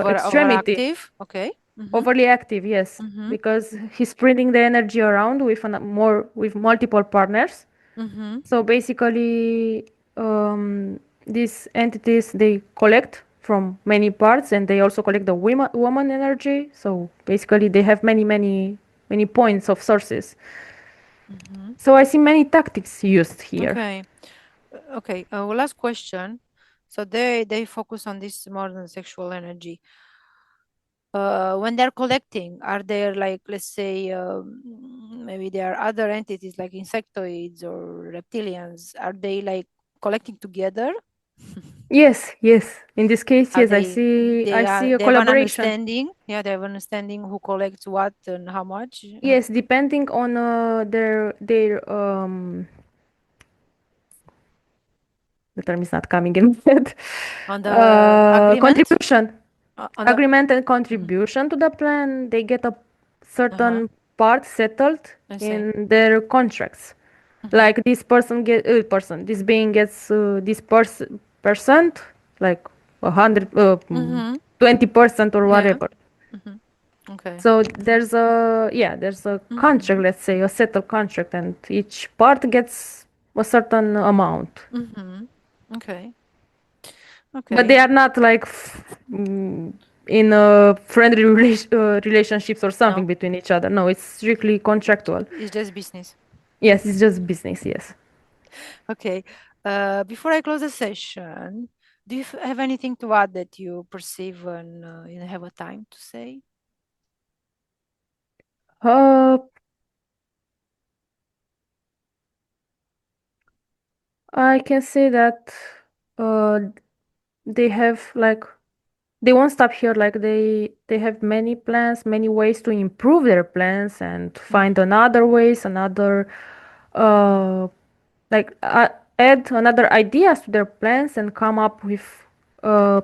extremity, Overactive. Okay. Mm-hmm. overly active. Yes, Mm-hmm. because he's spreading the energy around with more with multiple partners. Mm-hmm. So basically, these entities they collect from many parts, and they also collect the woman energy. So basically, they have many points of sources. Mm-hmm. So I see many tactics used here. Okay. Okay. Last question. So they focus on this more than sexual energy. When they're collecting, are there like, let's say, maybe there are other entities like insectoids or reptilians? Are they like collecting together? Yes, yes. In this case, Are yes, they I they are see a they have an collaboration. understanding? Yeah, they have an understanding who collects what and how much. Yes, depending on their the term is not coming in my head. On the agreement, Contribution, on the. agreement and Mhm. contribution to the plan, they get a Uh-huh. certain part settled I see. in their contracts. Mm-hmm. Like this this being gets this percent, like 100, Mm-hmm. 20% or Yeah. whatever. Mm-hmm. Okay. So there's a contract, Mm-hmm. let's say a settled contract, and each part gets a certain amount. Mm-hmm. Okay. But they Okay. are not like in friendly relationships or something No, between each other. No, it's strictly contractual. it's just business. Yes, it's just business. Yes. Okay. Before I close the session, do you have anything to add that you perceive and you have a time to say? Uh, I can say that uh, they have like they won't stop here. Like they have many plans, many ways to improve their plans and find Mm-hmm. another ways, another uh, like add another ideas to their plans and come up with uh,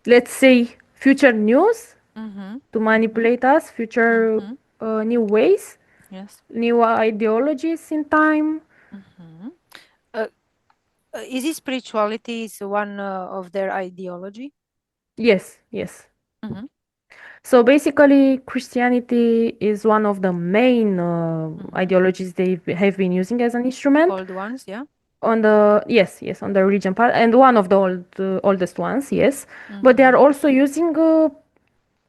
let's say future news Mm-hmm. to Mm-hmm. manipulate us, future Mm-hmm. new ways, Yes. new ideologies in time. Mm-hmm. Uh, is it spirituality is one of their ideology? Yes, yes. Mm-hmm. So basically, Christianity is one of the main Mm-hmm. ideologies they have been using as an instrument Old ones, yeah. on the yes on the religion part, and one of the oldest ones, yes. But they are Mm-hmm. also using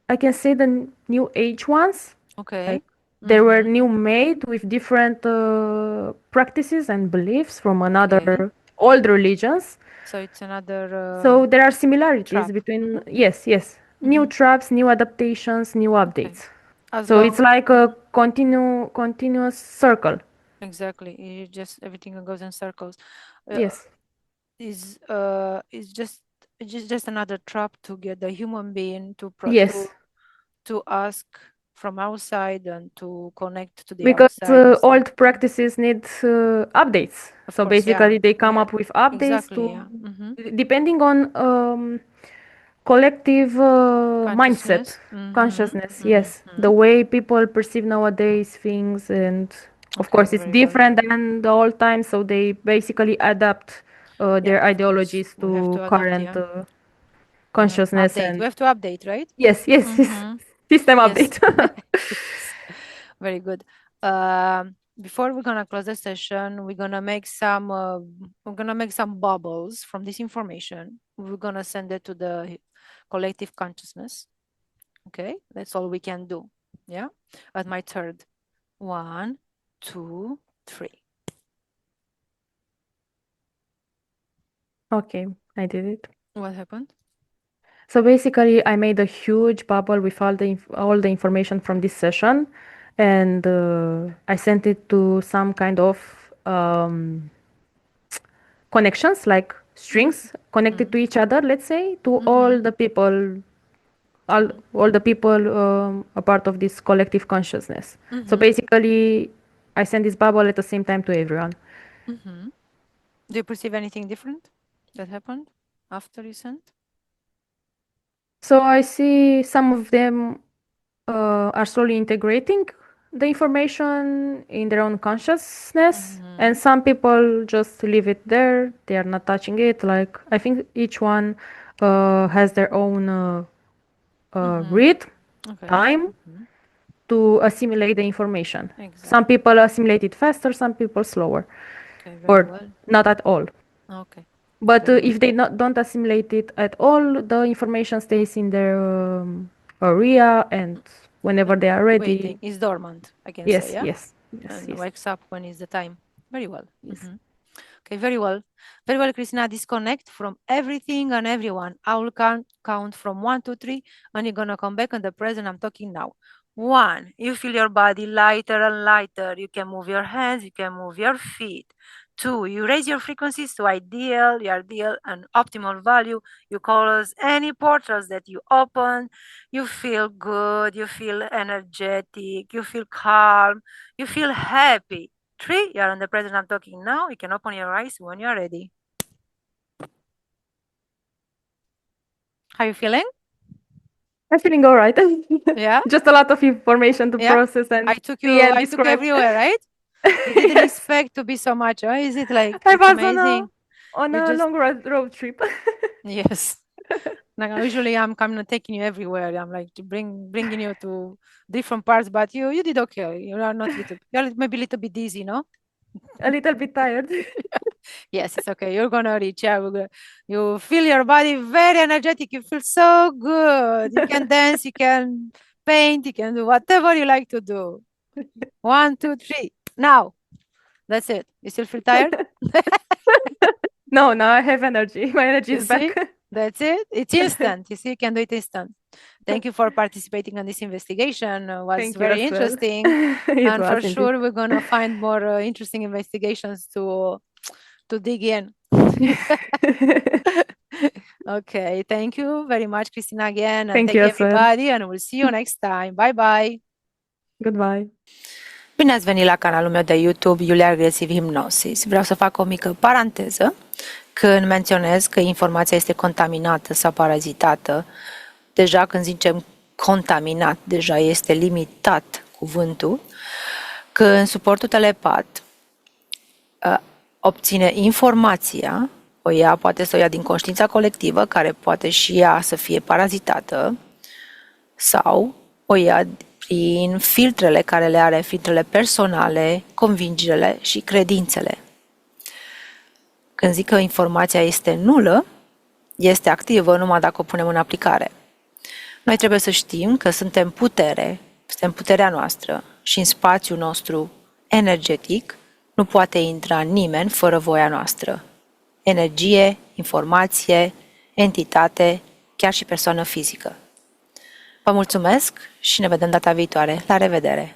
I can say the new age ones. Okay. Like they were Mm-hmm. new made with different practices and beliefs from Okay. another old religions. So it's another So there are similarities trap. between Mm-hmm. yes, new Mm-hmm. traps, new adaptations, new Okay. updates. As So it's long. like Mhm. a continuous circle. Exactly. It just everything goes in circles. Yes. Is just another trap to get the human being Yes. to ask from outside and to connect to the Because outside and stuff. old practices need updates. Of So course, yeah. basically, they come Yeah. up with updates Exactly, to, yeah. depending on collective mindset, Consciousness. consciousness. Yes, the way people perceive nowadays things, and of Okay, course, it's very well. different than the old times. So they basically adapt Yeah, their of course. ideologies We have to to adapt, current yeah. consciousness Update. and We have to update, right? yes, yes, yes. System Yes. update. Yes. Very good. Before we're gonna close the session, we're gonna make some bubbles from this information. We're gonna send it to the collective consciousness. Okay, that's all we can do. Yeah. At my third. 1, 2, 3. Okay, I did it. What happened? So basically, I made a huge bubble with all the information from this session, and I sent it to some kind of connections, like strings connected to each other. Let's say to all the people, all the people a part of this collective consciousness. So basically, I send this bubble at the same time to everyone. Do you perceive anything different that happened after you sent? So I see some of them are slowly integrating the information in their own consciousness, and some people just leave it there. They are not touching it. Like I think each one has their own rhythm, Okay. time to assimilate the information. Some Exactly. people assimilate it faster, some people slower, Okay, very or well. not at all. Okay, But very well. if they don't assimilate it at all, the information stays in their area, and whenever they are ready, Waiting is dormant, I can say, yes, yeah? yes, yes, And yes, wakes up when is the time. Very well. yes. Okay, very well. Very well, Christina. Disconnect from everything and everyone. I will count from 1 to 3, and you're gonna come back in the present. I'm talking now. 1, you feel your body lighter and lighter. You can move your hands, you can move your feet. 2, you raise your frequencies to ideal, your ideal and optimal value. You close any portals that you open. You feel good, you feel energetic, you feel calm, you feel happy. 3, you're in the present. I'm talking now. You can open your eyes when you're ready. How you feeling? I'm feeling all right. Yeah, Just a lot of information to yeah. process I and took see you. and I took you describe. everywhere, right? You didn't Yes, expect to be so much, huh? Is it like I it's was on a amazing? We just long road trip. yes. Like usually I'm kind of taking you everywhere. I'm like to bringing you to different parts, but you did okay. You are not little. You're maybe a little bit dizzy, no? A little bit tired. Yes, it's okay. You're gonna reach. Yeah, you feel your body very energetic. You feel so good. You can dance. You can paint. You can do whatever you like to do. 1, 2, 3. Now, that's it. You still feel tired? No, now I have energy. My energy You is back. see? That's it. It's instant. You see, you can do it instant. Thank you for participating in this investigation. Was Thank you very as well. interesting, It and for was indeed. sure we're gonna find more interesting investigations to dig in. Okay, thank you very much, Christina, again, and Thank thank you you as well. everybody, and we'll see you next time. Bye bye. Goodbye. Bine ați venit la canalul meu de YouTube, Iulia Agresiv Hypnosis. Vreau să fac o mică paranteză când menționez că informația este contaminată sau parazitată. Deja când zicem contaminat, deja este limitat cuvântul, că în suportul telepat obține informația, o ia, poate să o ia din conștiința colectivă, care poate și ea să fie parazitată, sau o ia prin filtrele care le are, filtrele personale, convingerile și credințele. Când zic că informația este nulă, este activă numai dacă o punem în aplicare. Noi trebuie să știm că suntem puterea noastră și în spațiul nostru energetic nu poate intra nimeni fără voia noastră. Energie, informație, entitate, chiar și persoană fizică. Vă mulțumesc și ne vedem data viitoare. La revedere!